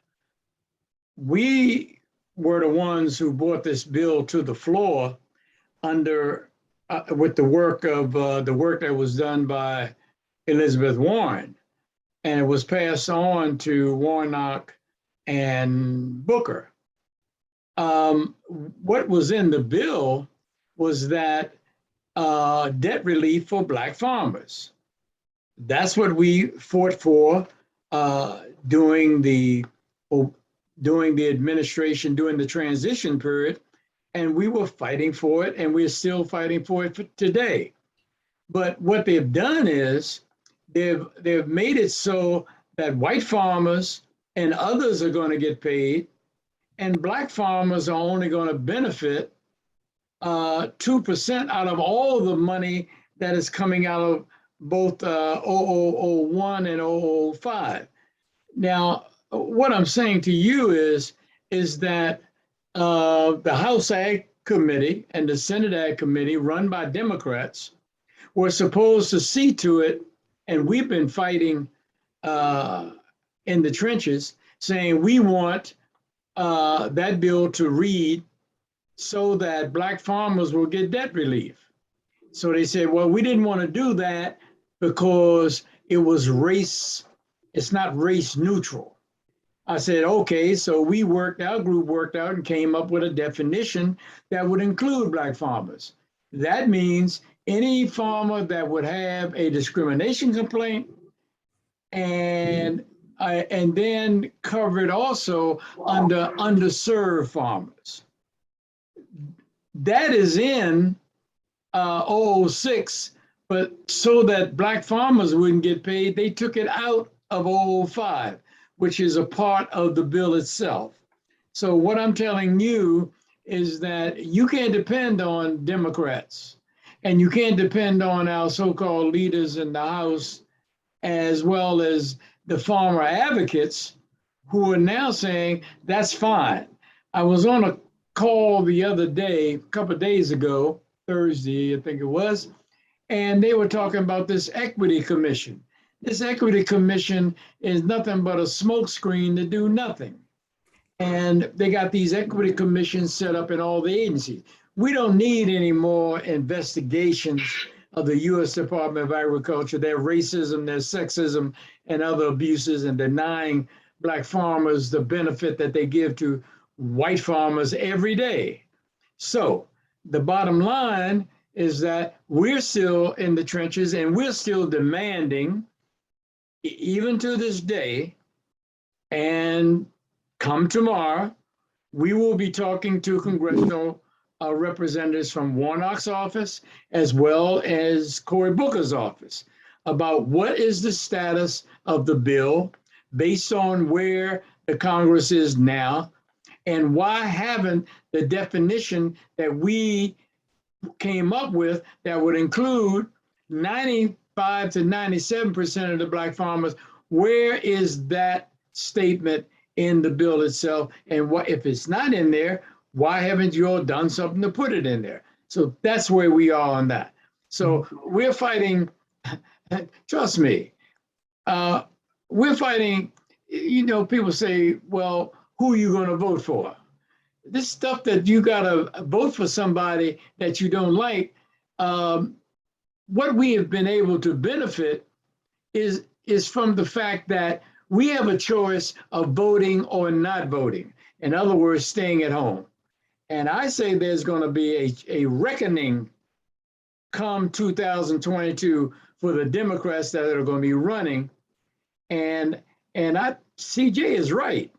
we were the ones who brought this bill to the floor under with the work that was done by Elizabeth Warren, and it was passed on to Warnock and Booker. What was in the bill was that debt relief for Black farmers. That's what we fought for during the administration, during the transition period, and we were fighting for it, and we're still fighting for it today. But what they've done is they've made it so that white farmers and others are going to get paid, and Black farmers are only going to benefit 2% out of all the money that is coming out of both 0001 and 005. Now, what I'm saying to you is that the House Ag Committee and the Senate Ag Committee, run by Democrats, were supposed to see to it, and we've been fighting in the trenches, saying we want that bill to read so that Black farmers will get debt relief. So they said, well, we didn't want to do that because it was it's not race neutral. I said, okay, so our group worked out and came up with a definition that would include Black farmers. That means any farmer that would have a discrimination complaint and then covered also under underserved farmers. That is in 006, but so that Black farmers wouldn't get paid, they took it out of 005, which is a part of the bill itself. So what I'm telling you is that you can't depend on Democrats, and you can't depend on our so-called leaders in the House, as well as the farmer advocates who are now saying that's fine. I was on a call the other day, a couple of days ago, Thursday, I think it was, and they were talking about this equity commission. This equity commission is nothing but a smokescreen to do nothing. And they got these equity commissions set up in all the agencies. We don't need any more investigations of the U.S. Department of Agriculture, their racism, their sexism, and other abuses, and denying Black farmers the benefit that they give to white farmers every day. So the bottom line is that we're still in the trenches, and we're still demanding, even to this day, and come tomorrow, we will be talking to congressional representatives from Warnock's office, as well as Cory Booker's office, about what is the status of the bill based on where the Congress is now, and why haven't the definition that we came up with that would include 95 to 97% of the Black farmers, where is that statement in the bill itself? And what if it's not in there, why haven't you all done something to put it in there? So that's where we are on that. So we're fighting, trust me, we're fighting, people say, well, who are you going to vote for? This stuff that you got to vote for somebody that you don't like, what we have been able to benefit is from the fact that we have a choice of voting or not voting. In other words, staying at home. And I say there's going to be a reckoning come 2022 for the Democrats that are going to be running. And CJ is right.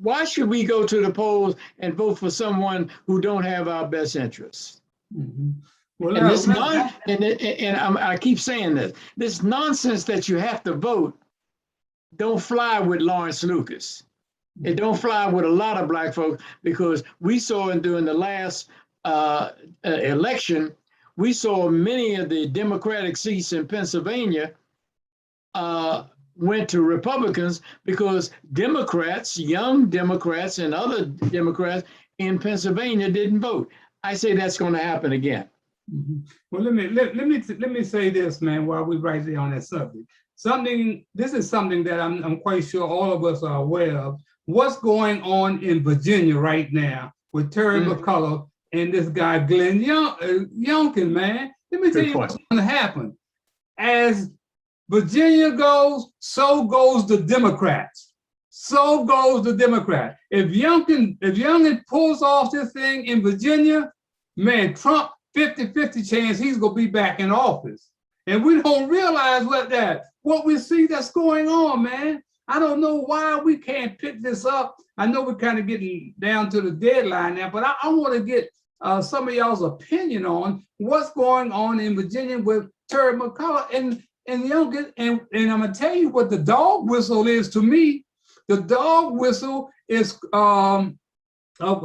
Why should we go to the polls and vote for someone who don't have our best interests? Mm-hmm. Well, and I keep saying this nonsense that you have to vote don't fly with Lawrence Lucas. It don't fly with a lot of Black folks, because we saw during the last election, we saw many of the Democratic seats in Pennsylvania went to Republicans because Democrats, young Democrats and other Democrats in Pennsylvania didn't vote. I say that's going to happen again. Mm-hmm. Well, let me say this, man, while we're right there on that subject. This is something that I'm quite sure all of us are aware of. what's going on in Virginia right now with Terry McCullough and this guy, Glenn Youngkin, man. Let me tell you what's going to happen. As Virginia goes, so goes the Democrats. So goes the Democrat. If Youngkin pulls off this thing in Virginia, man, Trump, 50-50 chance he's going to be back in office. And we don't realize what we see that's going on, man. I don't know why we can't pick this up. I know we're kind of getting down to the deadline now, but I want to get some of y'all's opinion on what's going on in Virginia with Terry McCullough and Youngkin. And I'm going to tell you what the dog whistle is to me. The dog whistle is, what's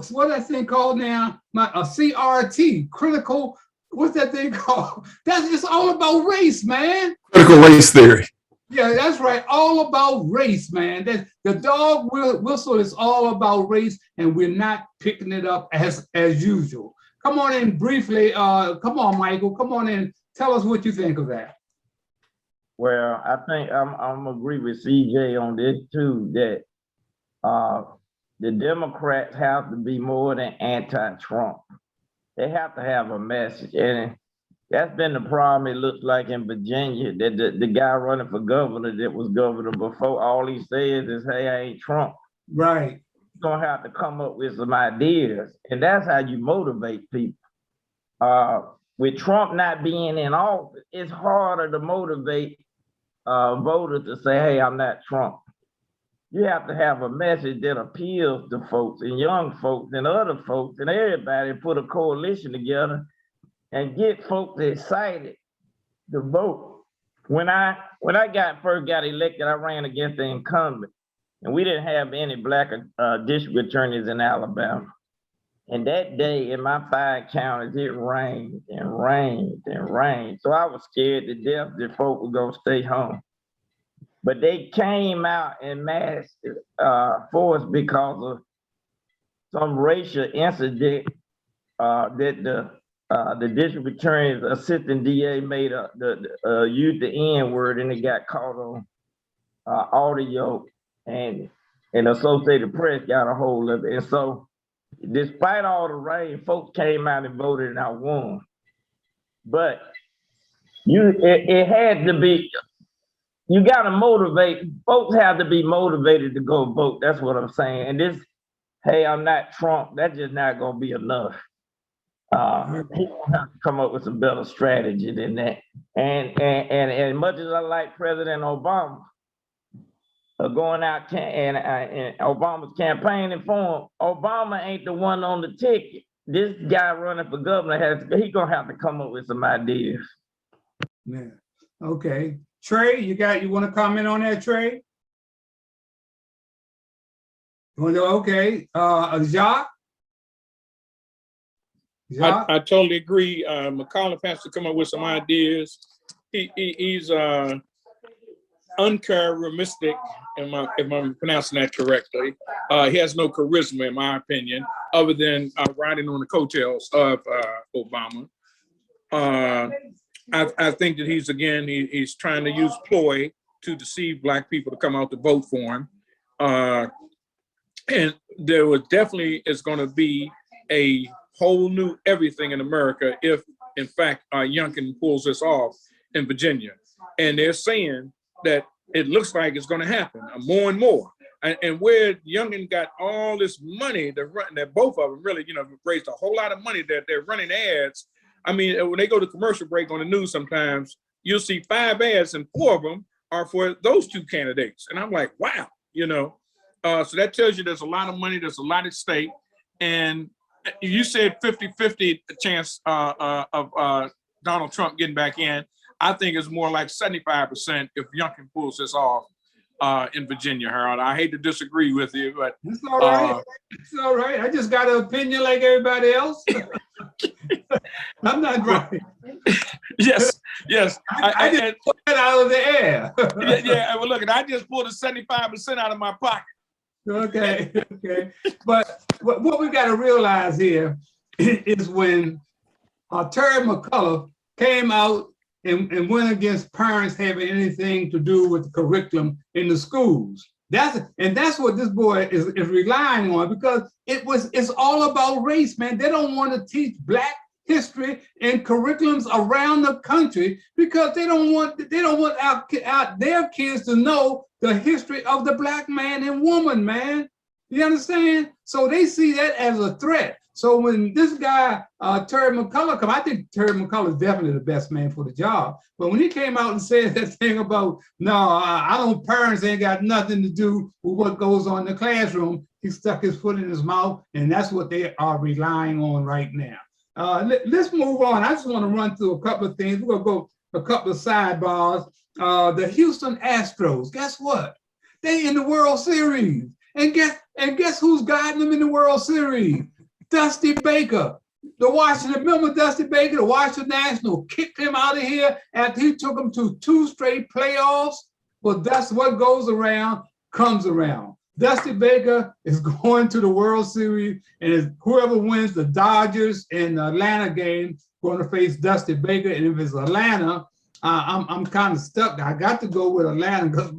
that thing called now? A CRT, critical, what's that thing called? It's all about race, man. Critical race theory. Yeah, that's right. All about race, man. The dog whistle is all about race, and we're not picking it up as usual. Come on in briefly. Come on, Michael. Come on in. Tell us what you think of that. Well, I think I'm agree with CJ on this too, that the Democrats have to be more than anti-Trump. They have to have a message. And that's been the problem, it looks like, in Virginia, that the guy running for governor that was governor before, all he says is, hey, I ain't Trump. Right. You're gonna have to come up with some ideas. And that's how you motivate people. With Trump not being in office, it's harder to motivate voters to say, hey, I'm not Trump. You have to have a message that appeals to folks and young folks and other folks and everybody, put a coalition together and get folks excited to vote. When I first got elected, I ran against the incumbent, and we didn't have any black district attorneys in Alabama. And that day in my 5 counties, it rained and rained and rained. So I was scared to death that folk were gonna stay home. But they came out in mass force because of some racial incident that the district attorney's assistant DA made used the N word, and it got caught on audio, and Associated Press got a hold of it. And so, despite all the rain, folks came out and voted, and I won. But it had to be. You got to motivate. Folks have to be motivated to go vote. That's what I'm saying. And this, hey, I'm not Trump. That's just not gonna be enough. He's gonna have to come up with some better strategy than that. And as much as I like President Obama going out and Obama's campaigning for him, Obama ain't the one on the ticket. This guy running for governor he's gonna have to come up with some ideas. Yeah. Okay. Trey, you want to comment on that, Trey? Okay. Jacques? I totally agree. McCullough has to come up with some ideas. He's uncharismatic, if I'm pronouncing that correctly. He has no charisma, in my opinion, other than riding on the coattails of Obama. I think that he's trying to use ploy to deceive Black people to come out to vote for him. And there was definitely is going to be a whole new everything in America if, in fact, Youngkin pulls this off in Virginia. And they're saying that it looks like it's going to happen more and more. And where Youngkin got all this money to run, that both of them really, raised a whole lot of money that they're running ads. I mean, when they go to commercial break on the news, sometimes you'll see 5 ads and 4 of them are for those 2 candidates. And I'm like, wow, so that tells you there's a lot of money, there's a lot at stake. And you said 50-50 chance of Donald Trump getting back in. I think it's more like 75% if Youngkin pulls this off in Virginia, Harold. I hate to disagree with you, but it's all right. It's all right. I just got an opinion like everybody else. I'm not right. Yes. I just put it out of the air. yeah. Well, look, I just pulled a 75% out of my pocket. Okay. But what we got to realize here is when Terry McCullough came out and went against parents having anything to do with the curriculum in the schools. That's what this boy is relying on, because it's all about race, man. They don't want to teach Black history and curriculums around the country because they don't want their kids to know the history of the Black man and woman, man. You understand? So they see that as a threat. So when this guy, Terry McCullough, I think Terry McCullough is definitely the best man for the job. But when he came out and said that thing about, parents ain't got nothing to do with what goes on in the classroom, he stuck his foot in his mouth, and that's what they are relying on right now. Let's move on. I just want to run through a couple of things. We're going to go a couple of sidebars. The Houston Astros, guess what? They in the World Series. And guess who's guiding them in the World Series? Dusty Baker. Remember Dusty Baker, the Washington Nationals kicked him out of here after he took them to 2 straight playoffs? Well, that's what goes around, comes around. Dusty Baker is going to the World Series, and whoever wins the Dodgers and the Atlanta game going to face Dusty Baker. And if it's Atlanta, I'm kind of stuck. I got to go with Atlanta because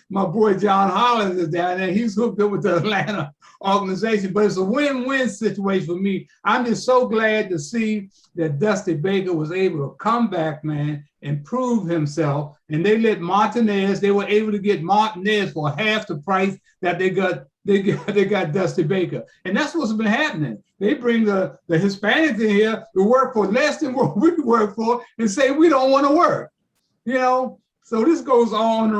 my boy John Hollins is down there. He's hooked up with the Atlanta organization, but it's a win-win situation for me. I'm just so glad to see that Dusty Baker was able to come back, man, and prove himself. And they let Martinez, they were able to get Martinez for half the price that they got Dusty Baker. And that's what's been happening. They bring the Hispanics in here to work for less than what we work for and say we don't want to work. So this goes on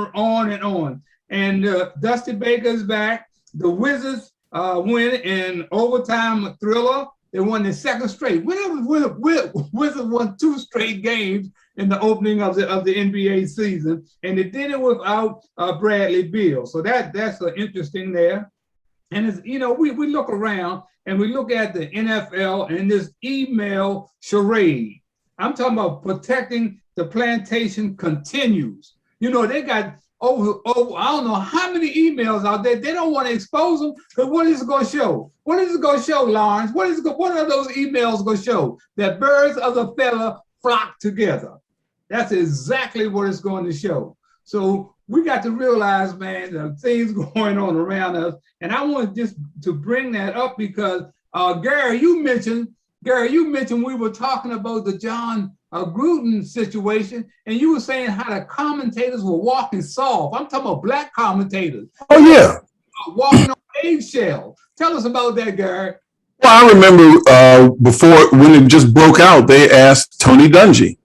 and on. And Dusty Baker's back. The Wizards win in overtime thriller. They won their second straight. Wizards won 2 straight games in the opening of the NBA season, and they did it without Bradley Beal. So that's interesting there. And it's, we look around and we look at the NFL and this email charade. I'm talking about protecting the plantation continues. They got over I don't know how many emails out there. They don't want to expose them, because what is it going to show? What is it going to show, Lawrence? What are those emails going to show? That birds of the feather flock together. That's exactly what it's going to show. So we got to realize, man, the things going on around us. And I want just to bring that up because Gary, you mentioned we were talking about the John Gruden situation, and you were saying how the commentators were walking soft. I'm talking about Black commentators. Oh, yeah. Walking on eggshells. Tell us about that, Gary. Well, I remember before, when it just broke out, they asked Tony Dungy.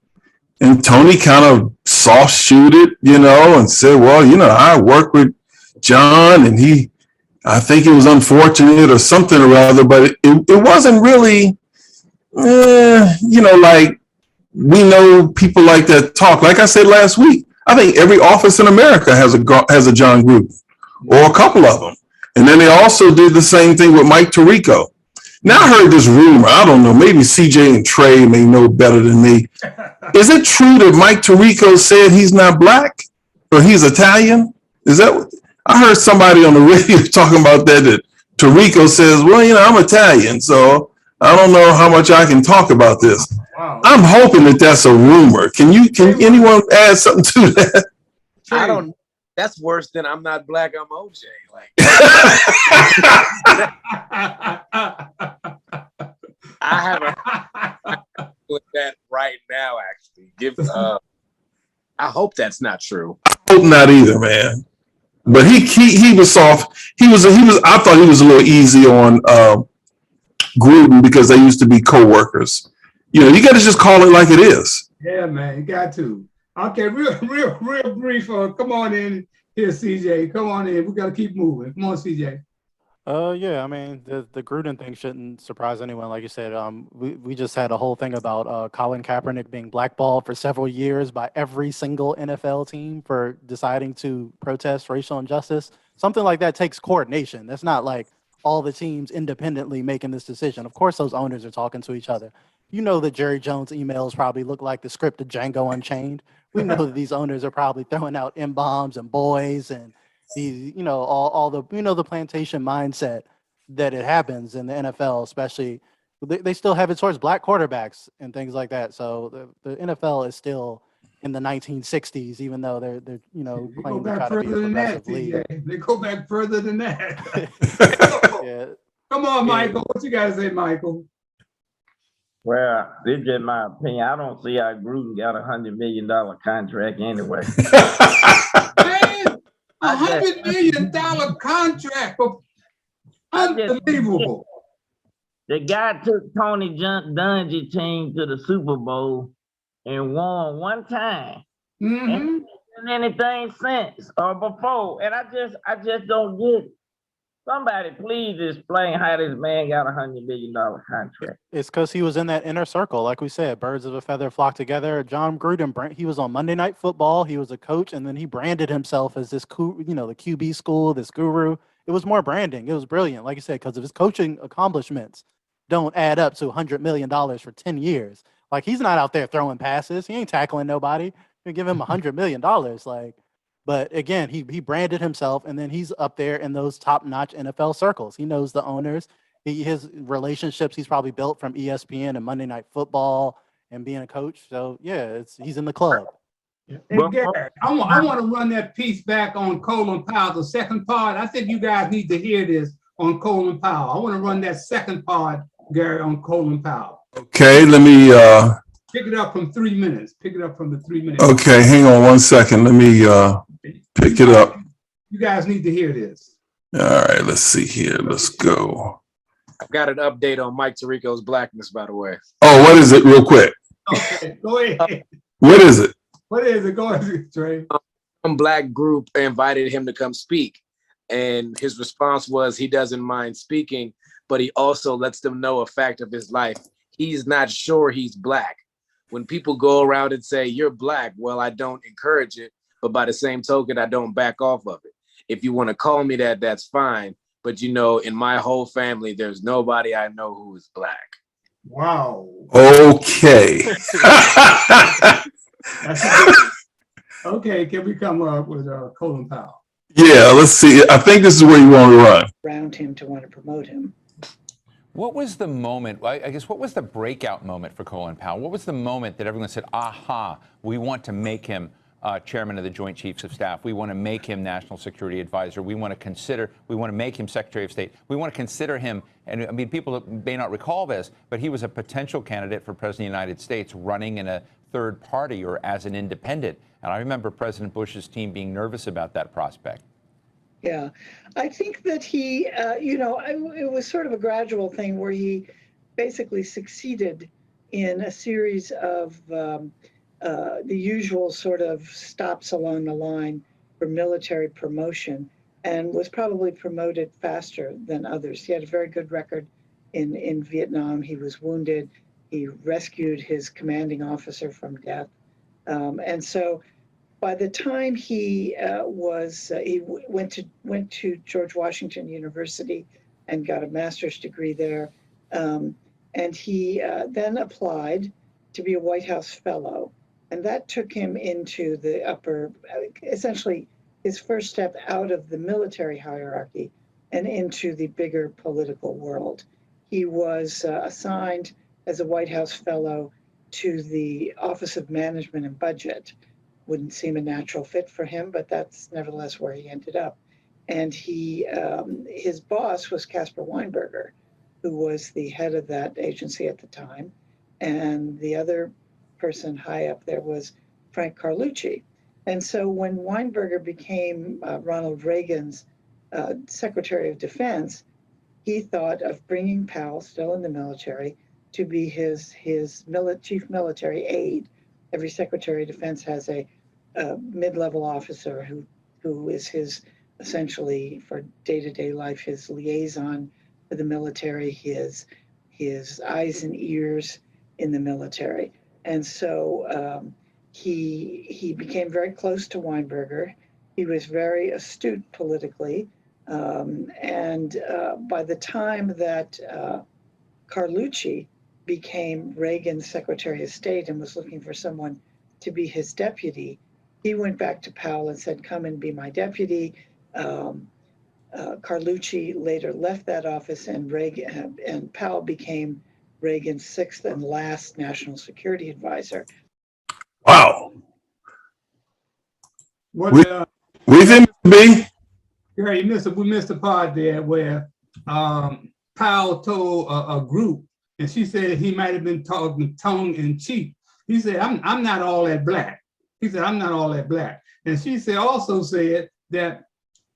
And Tony kind of soft-shoed it, and said, well, I work with John, and I think it was unfortunate or something or other, but it wasn't really, like, we know people like that talk. Like I said last week, I think every office in America has a John Gruden, or a couple of them. And then they also did the same thing with Mike Tarico. Now I heard this rumor, I don't know, maybe CJ and Trey may know better than me. Is it true that Mike Tarico said he's not Black or he's Italian? Is that, I heard somebody on the radio talking about that Tarico says, well, I'm Italian, so I don't know how much I can talk about this. Wow. I'm hoping that that's a rumor. Can anyone add something to that? I don't know. That's worse than I'm not Black, I'm OJ. I have a with that right now, actually. I hope that's not true. I hope not either, man. But he was soft. He was I thought he was a little easy on Gruden because they used to be co-workers. You got to just call it like it is. Yeah, man, you got to. Okay, real brief. Come on in here, CJ. Come on in. We got to keep moving. Come on, CJ. Yeah, I mean, the Gruden thing shouldn't surprise anyone. Like you said, we just had a whole thing about Colin Kaepernick being blackballed for several years by every single NFL team for deciding to protest racial injustice. Something like that takes coordination. That's not like all the teams independently making this decision. Of course, those owners are talking to each other. That Jerry Jones emails probably look like the script of Django Unchained. We know that these owners are probably throwing out M-bombs and boys and these, all the, the plantation mindset that it happens in the NFL, especially they still have it towards Black quarterbacks and things like that. So the NFL is still in the 1960s, even though they're They go claim to back try to be a further than that, progressive league. TJ. They go back further than that. Yeah. Come on, Yeah. Michael. What you guys say, Michael? Well, this is just my opinion. I don't see how Gruden got $100 million contract anyway. Man, $100 million contract. Unbelievable. The guy took Tony Dungy's team to the Super Bowl and won one time. Mm-hmm. And anything since or before. And I just don't get it. Somebody please explain how this man got $100 million contract. It's because he was in that inner circle. Like we said, birds of a feather flock together. John Gruden, he was on Monday Night Football. He was a coach, and then he branded himself as this, the QB school, this guru. It was more branding. It was brilliant, like you said, because of his coaching accomplishments don't add up to $100 million for 10 years. Like, he's not out there throwing passes. He ain't tackling nobody. You give him $100 million. But again, he branded himself, and then he's up there in those top-notch NFL circles. He knows the owners. His relationships he's probably built from ESPN and Monday Night Football and being a coach. So yeah, he's in the club. Hey, Gary, I want to run that piece back on Colin Powell, the second part. I think you guys need to hear this on Colin Powell. I want to run that second part, Gary, on Colin Powell. Okay, let me pick it up from 3 minutes. Pick it up from the 3 minutes. Okay, hang on 1 second. Let me pick it up. You guys need to hear this. All right, let's see here. Let's go. I've got an update on Mike Tarico's Blackness, by the way. Oh, what is it, real quick? Okay, go ahead. What is it? What is it? Go ahead, Trey. Some black group invited him to come speak, and his response was he doesn't mind speaking, but he also lets them know a fact of his life. He's not sure he's black. When people go around and say, you're black, well, I don't encourage it, but by the same token, I don't back off of it. If you want to call me that, that's fine. But in my whole family, there's nobody I know who is black. Wow. Okay. Okay, can we come up with Colin Powell? Yeah, let's see. I think this is where you want to run. Around him to want to promote him. What was the moment, I guess, what was the breakout moment for Colin Powell? What was the moment that everyone said, aha, we want to make him chairman of the Joint Chiefs of Staff. We want to make him National Security Advisor. We want to make him Secretary of State. We want to consider him, and I mean, people may not recall this, but he was a potential candidate for President of the United States running in a third party or as an independent. And I remember President Bush's team being nervous about that prospect. Yeah, I think that he, it was sort of a gradual thing where he basically succeeded in a series of the usual sort of stops along the line for military promotion, and was probably promoted faster than others. He had a very good record in Vietnam. He was wounded. He rescued his commanding officer from death. And so by the time he went to George Washington University and got a master's degree there. And he then applied to be a White House fellow. And that took him into the essentially his first step out of the military hierarchy and into the bigger political world. He was assigned as a White House fellow to the Office of Management and Budget. Wouldn't seem a natural fit for him, but that's nevertheless where he ended up. And his boss was Caspar Weinberger, who was the head of that agency at the time. And the other person high up there was Frank Carlucci. And so when Weinberger became Ronald Reagan's Secretary of Defense, he thought of bringing Powell, still in the military, to be his chief military aide. Every Secretary of Defense has a mid-level officer who is his, essentially for day-to-day life, his liaison for the military, his eyes and ears in the military. And so he became very close to Weinberger. He was very astute politically. And by the time that Carlucci became Reagan's Secretary of State and was looking for someone to be his deputy, he went back to Powell and said, come and be my deputy. Carlucci later left that office, and Powell became Reagan's sixth and last national security advisor. Wow. What We think, B. we missed a part there where Powell told a group, and she said he might have been talking tongue in cheek. He said, I'm not all that black. He said, I'm not all that black. And she also said that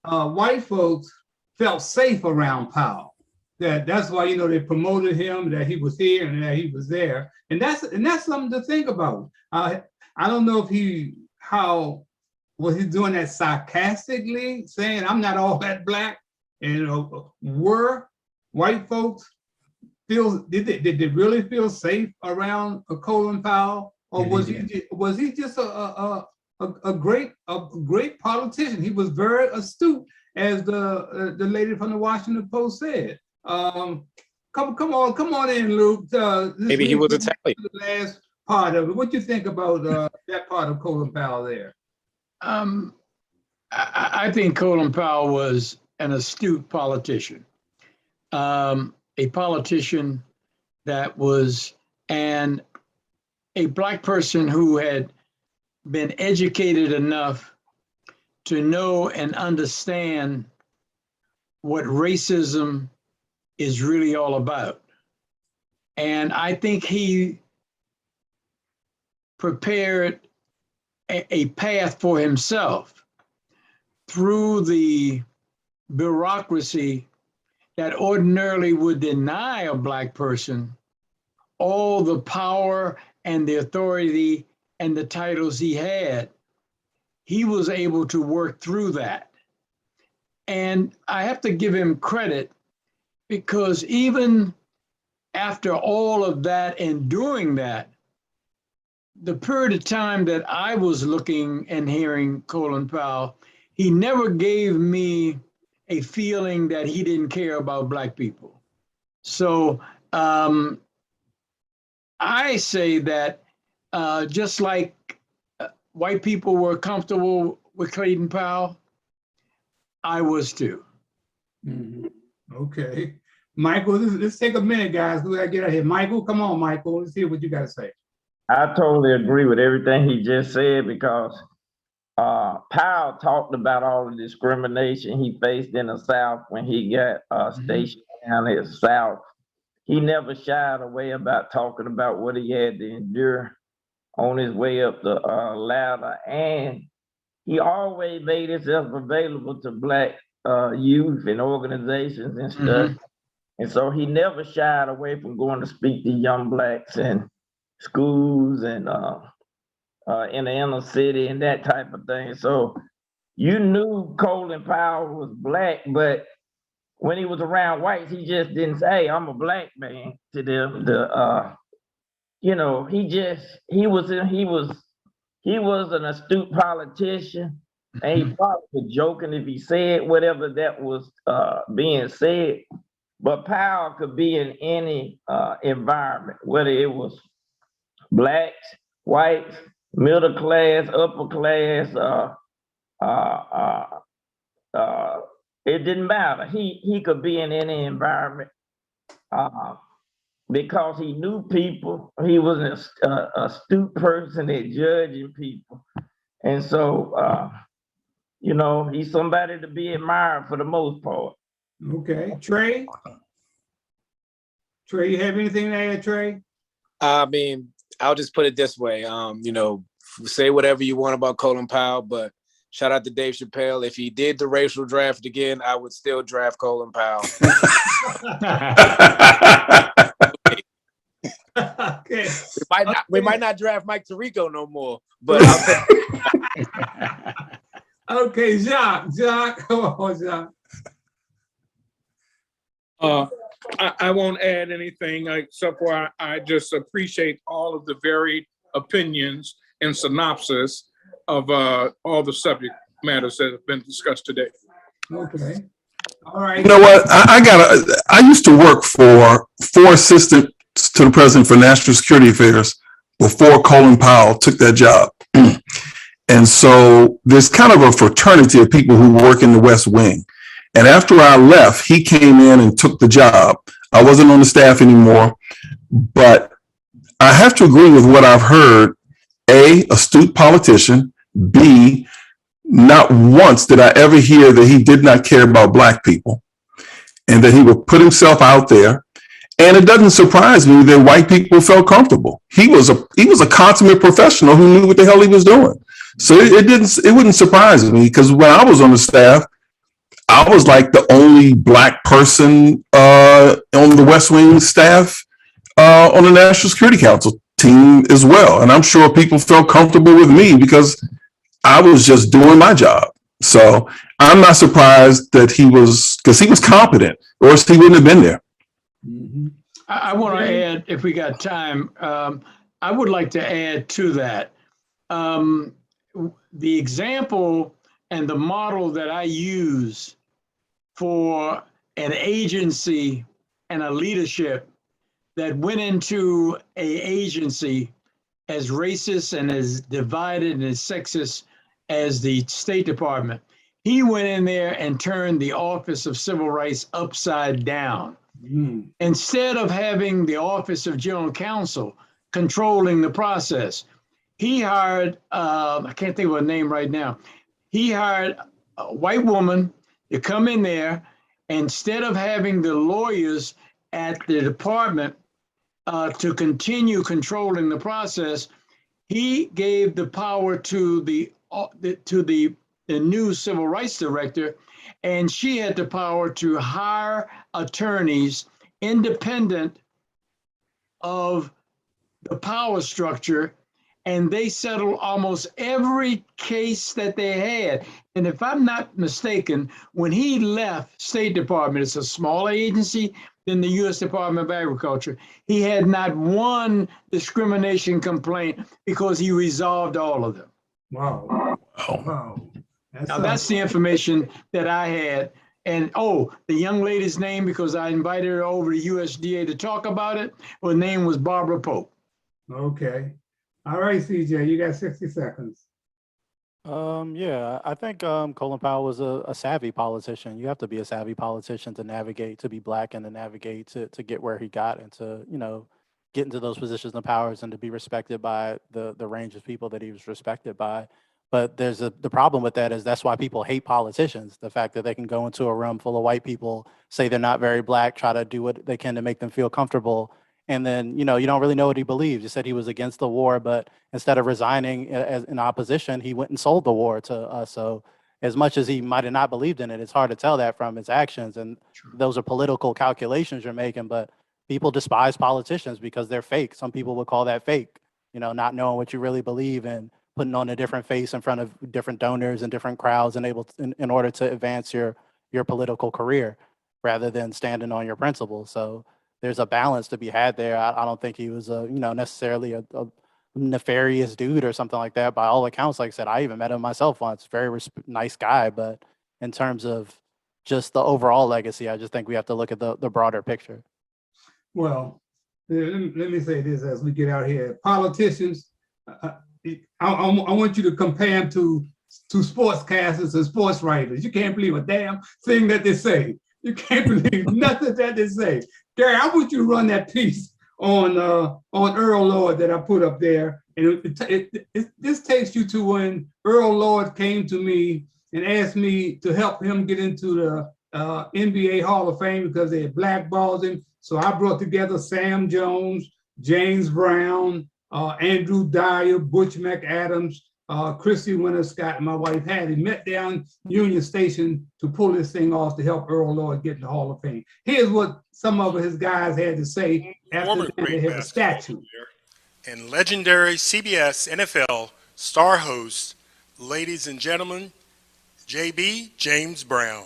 white folks felt safe around Powell. That's why, they promoted him, that he was here and that he was there. And that's something to think about. I don't know if was he doing that sarcastically, saying I'm not all that black? And were white folks did they really feel safe around Colin Powell, or was he just a great politician? He was very astute, as the lady from the Washington Post said. Come on in, Luke. Maybe he was Italian. The last part of it. What do you think about that part of Colin Powell there? I think Colin Powell was an astute politician, a politician that was a black person who had been educated enough to know and understand what racism is really all about. And I think he prepared a path for himself through the bureaucracy that ordinarily would deny a black person all the power and the authority and the titles he had. He was able to work through that. And I have to give him credit, because even after all of that and doing that, the period of time that I was looking and hearing Colin Powell, he never gave me a feeling that he didn't care about black people. So I say that just like white people were comfortable with Colin Powell, I was too. Okay. Michael, let's take a minute, guys. We gotta get out here. Michael, come on, Michael. Let's hear what you gotta say. I totally agree with everything he just said, because Powell talked about all the discrimination he faced in the South when he got stationed down in the South. He never shied away about talking about what he had to endure on his way up the ladder. And he always made himself available to black youth and organizations and stuff. And so he never shied away from going to speak to young blacks in schools and in the inner city and that type of thing. So you knew Colin Powell was black, but when he was around whites, he just didn't say, hey, I'm a black man to them. He was an astute politician, and he probably was joking if he said whatever that was being said. But Powell could be in any environment, whether it was blacks, whites, middle class, upper class, it didn't matter. He could be in any environment because he knew people. He was an astute person at judging people. And so, he's somebody to be admired for the most part. Okay, Trey? Trey, you have anything to add, Trey? I mean, I'll just put it this way. Say whatever you want about Colin Powell, but shout out to Dave Chappelle. If he did the racial draft again, I would still draft Colin Powell. Okay. We might not draft Mike Tarico no more, but okay, Jacques, come on, Jacques. I won't add anything except for I just appreciate all of the varied opinions and synopsis of all the subject matters that have been discussed today. Okay. All right. You know what? I used to work for 4 assistants to the president for national security affairs before Colin Powell took that job. And so there's kind of a fraternity of people who work in the West Wing. And after I left, he came in and took the job. I wasn't on the staff anymore, but I have to agree with what I've heard. A, astute politician. B, not once did I ever hear that he did not care about Black people and that he would put himself out there. And it doesn't surprise me that white people felt comfortable. He was a consummate professional who knew what the hell he was doing. So it wouldn't surprise me, because when I was on the staff, I was like the only Black person on the West Wing staff on the National Security Council team as well. And I'm sure people felt comfortable with me because I was just doing my job. So I'm not surprised that because he was competent, or else he wouldn't have been there. I want to add, if we got time, I would like to add to that. The example and the model that I use for an agency and a leadership that went into an agency as racist and as divided and as sexist as the State Department, he went in there and turned the Office of Civil Rights upside down. Instead of having the Office of General Counsel controlling the process, he hired, I can't think of her name right now, he hired a white woman to come in there. Instead of having the lawyers at the department to continue controlling the process, he gave the power to the new civil rights director, and she had the power to hire attorneys independent of the power structure, and they settled almost every case that they had. And if I'm not mistaken, when he left State Department, it's a smaller agency than the U.S. Department of Agriculture, he had not one discrimination complaint because he resolved all of them. Wow. Wow. Now that's the information that I had. And the young lady's name, because I invited her over to USDA to talk about it, her name was Barbara Pope. Okay. All right, CJ, you got 60 seconds. Yeah, I think Colin Powell was a savvy politician. You have to be a savvy politician to navigate, to be Black and to navigate to get where he got and to, get into those positions of powers and to be respected by the range of people that he was respected by. But the problem with that is that's why people hate politicians. The fact that they can go into a room full of white people, say they're not very Black, try to do what they can to make them feel comfortable. And then, you don't really know what he believes. He said he was against the war, but instead of resigning in opposition, he went and sold the war to us. So as much as he might have not believed in it, it's hard to tell that from his actions. And those are political calculations you're making, but people despise politicians because they're fake. Some people would call that fake, not knowing what you really believe and putting on a different face in front of different donors and different crowds and in order to advance your political career rather than standing on your principles. So there's a balance to be had there. I don't think he was necessarily a nefarious dude or something like that. By all accounts, like I said, I even met him myself once. Very nice guy, but in terms of just the overall legacy, I just think we have to look at the broader picture. Well, let me say this as we get out here. Politicians, I want you to compare them to sportscasters and sports writers. You can't believe a damn thing that they say. You can't believe nothing that they say. Gary, I want you to run that piece on Earl Lord that I put up there. And this takes you to when Earl Lord came to me and asked me to help him get into the NBA Hall of Fame because they had blackballed him. So I brought together Sam Jones, James Brown, Andrew Dyer, Butch McAdams, Christy Winter Scott, and my wife Hattie met down Union Station to pull this thing off to help Earl Lord get in the Hall of Fame. Here's what some of his guys had to say after they had a statue. And legendary CBS NFL star host, ladies and gentlemen, JB James Brown.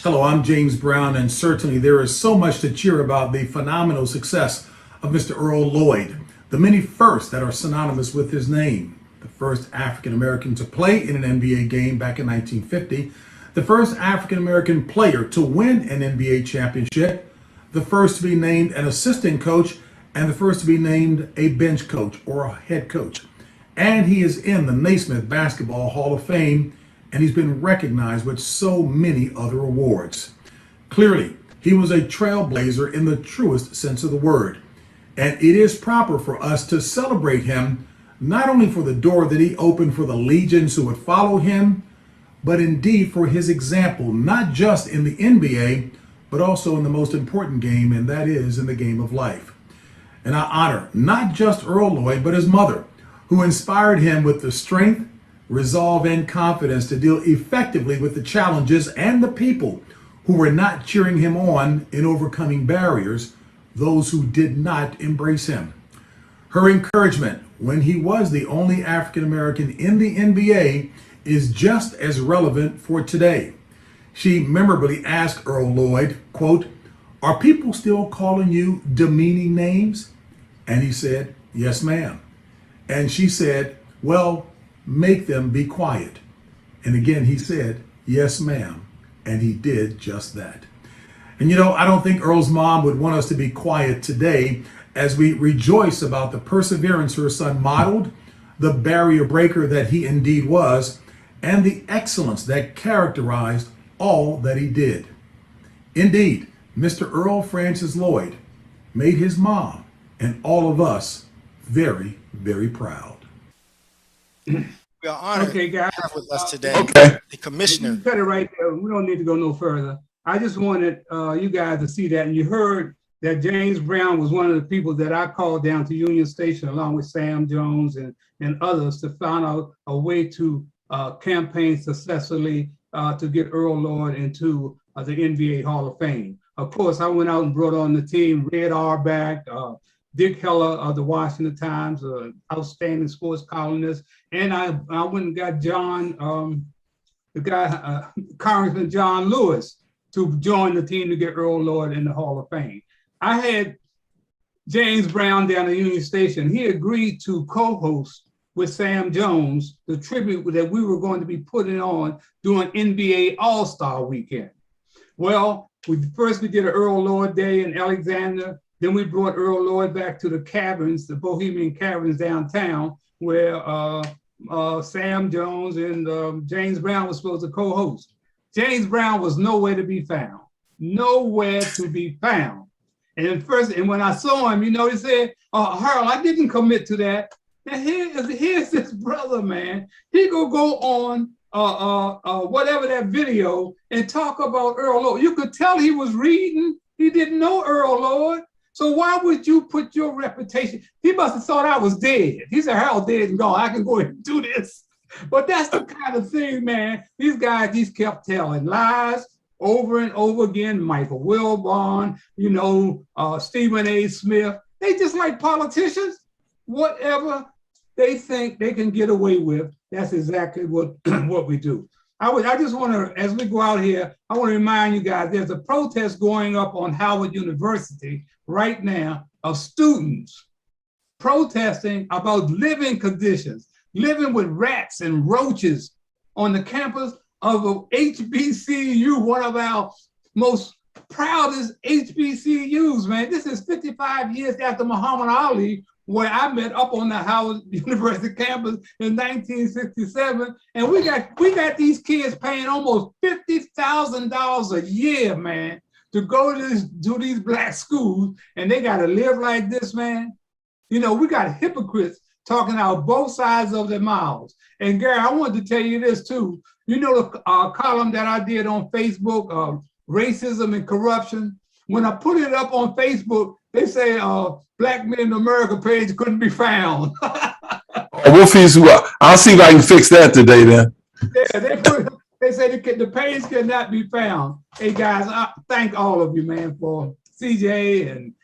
Hello, I'm James Brown, and certainly there is so much to cheer about the phenomenal success of Mr. Earl Lloyd, the many firsts that are synonymous with his name. The first African-American to play in an NBA game back in 1950, the first African-American player to win an NBA championship, the first to be named an assistant coach, and the first to be named a bench coach or a head coach. And he is in the Naismith Basketball Hall of Fame, and he's been recognized with so many other awards. Clearly, he was a trailblazer in the truest sense of the word. And it is proper for us to celebrate him not only for the door that he opened for the legions who would follow him, but indeed for his example, not just in the NBA, but also in the most important game, and that is in the game of life. And I honor not just Earl Lloyd, but his mother, who inspired him with the strength, resolve, and confidence to deal effectively with the challenges and the people who were not cheering him on in overcoming barriers, those who did not embrace him. Her encouragement when he was the only African American in the NBA is just as relevant for today. She memorably asked Earl Lloyd, quote, "Are people still calling you demeaning names?" And he said, "Yes, ma'am." And she said, "Well, make them be quiet." And again, he said, "Yes, ma'am." And he did just that. And I don't think Earl's mom would want us to be quiet today as we rejoice about the perseverance her son modeled, the barrier breaker that he indeed was, and the excellence that characterized all that he did. Indeed, Mr. Earl Francis Lloyd made his mom and all of us very, very proud. We are honored Okay, guys. to have with us today Okay. the commissioner. You cut it right there. We don't need to go no further. I just wanted you guys to see that. And you heard that James Brown was one of the people that I called down to Union Station along with Sam Jones and others to find out a way to campaign successfully to get Earl Lloyd into the NBA Hall of Fame. Of course, I went out and brought on the team, Red Auerbach, Dick Heller of the Washington Times, outstanding sports columnist. And I went and got John, the guy, Congressman John Lewis, to join the team to get Earl Lloyd in the Hall of Fame. I had James Brown down at Union Station. He agreed to co-host with Sam Jones the tribute that we were going to be putting on during NBA All-Star Weekend. Well, we did an Earl Lloyd Day in Alexander. Then we brought Earl Lloyd back to the caverns, the Bohemian Caverns downtown, where Sam Jones and James Brown was supposed to co-host. James Brown was nowhere to be found. Nowhere to be found. And when I saw him, he said, Harold, I didn't commit to that. Now here's this brother, man. He go on whatever that video and talk about Earl Lloyd. You could tell he was reading. He didn't know Earl Lloyd. So why would you put your reputation? He must have thought I was dead. He said, Harold dead and gone. I can go ahead and do this. But that's the kind of thing, man. These guys just kept telling lies over and over again. Michael Wilbon, Stephen A. Smith. They just like politicians. Whatever they think they can get away with, that's exactly what we do. I just want to, as we go out here, I want to remind you guys, there's a protest going up on Howard University right now of students protesting about living conditions, living with rats and roaches on the campus of a HBCU, one of our most proudest HBCUs, man. This is 55 years after Muhammad Ali, where I met up on the Howard University campus in 1967. And we got these kids paying almost $50,000 a year, man, to go to these black schools, and they got to live like this, man. We got hypocrites talking out both sides of their mouths. And Gary, I wanted to tell you this too. The column that I did on Facebook, racism and corruption. When I put it up on Facebook, they say Black Men in America page couldn't be found. I'll see if I can fix that today then. Yeah, they say the page cannot be found. Hey guys, I thank all of you, man, for CJ and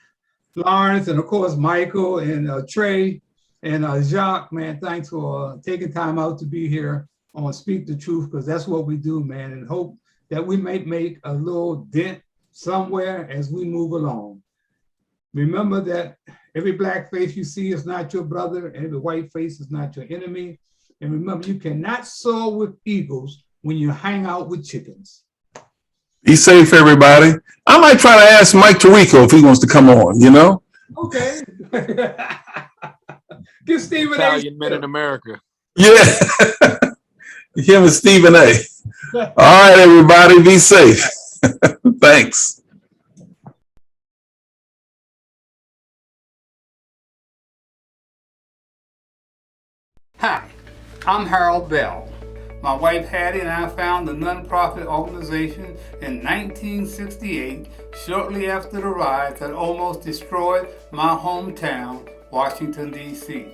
Lawrence, and of course Michael and Trey and Jacques, man. Thanks for taking time out to be here on Speak the Truth, because that's what we do, man, and hope that we may make a little dent somewhere as we move along. Remember that every black face you see is not your brother, and every white face is not your enemy. And remember, you cannot soar with eagles when you hang out with chickens. Be safe, everybody. I might try to ask Mike Tarico if he wants to come on, Okay. Give Stephen Italian Men in America. Yeah. Him and Stephen A. All right, everybody, be safe. Thanks. I'm Harold Bell. My wife Hattie and I found the nonprofit organization in 1968, shortly after the riots that almost destroyed my hometown, Washington, D.C.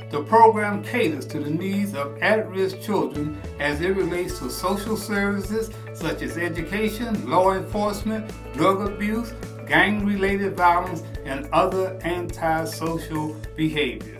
The program caters to the needs of at-risk children as it relates to social services such as education, law enforcement, drug abuse, gang-related violence, and other antisocial behaviors.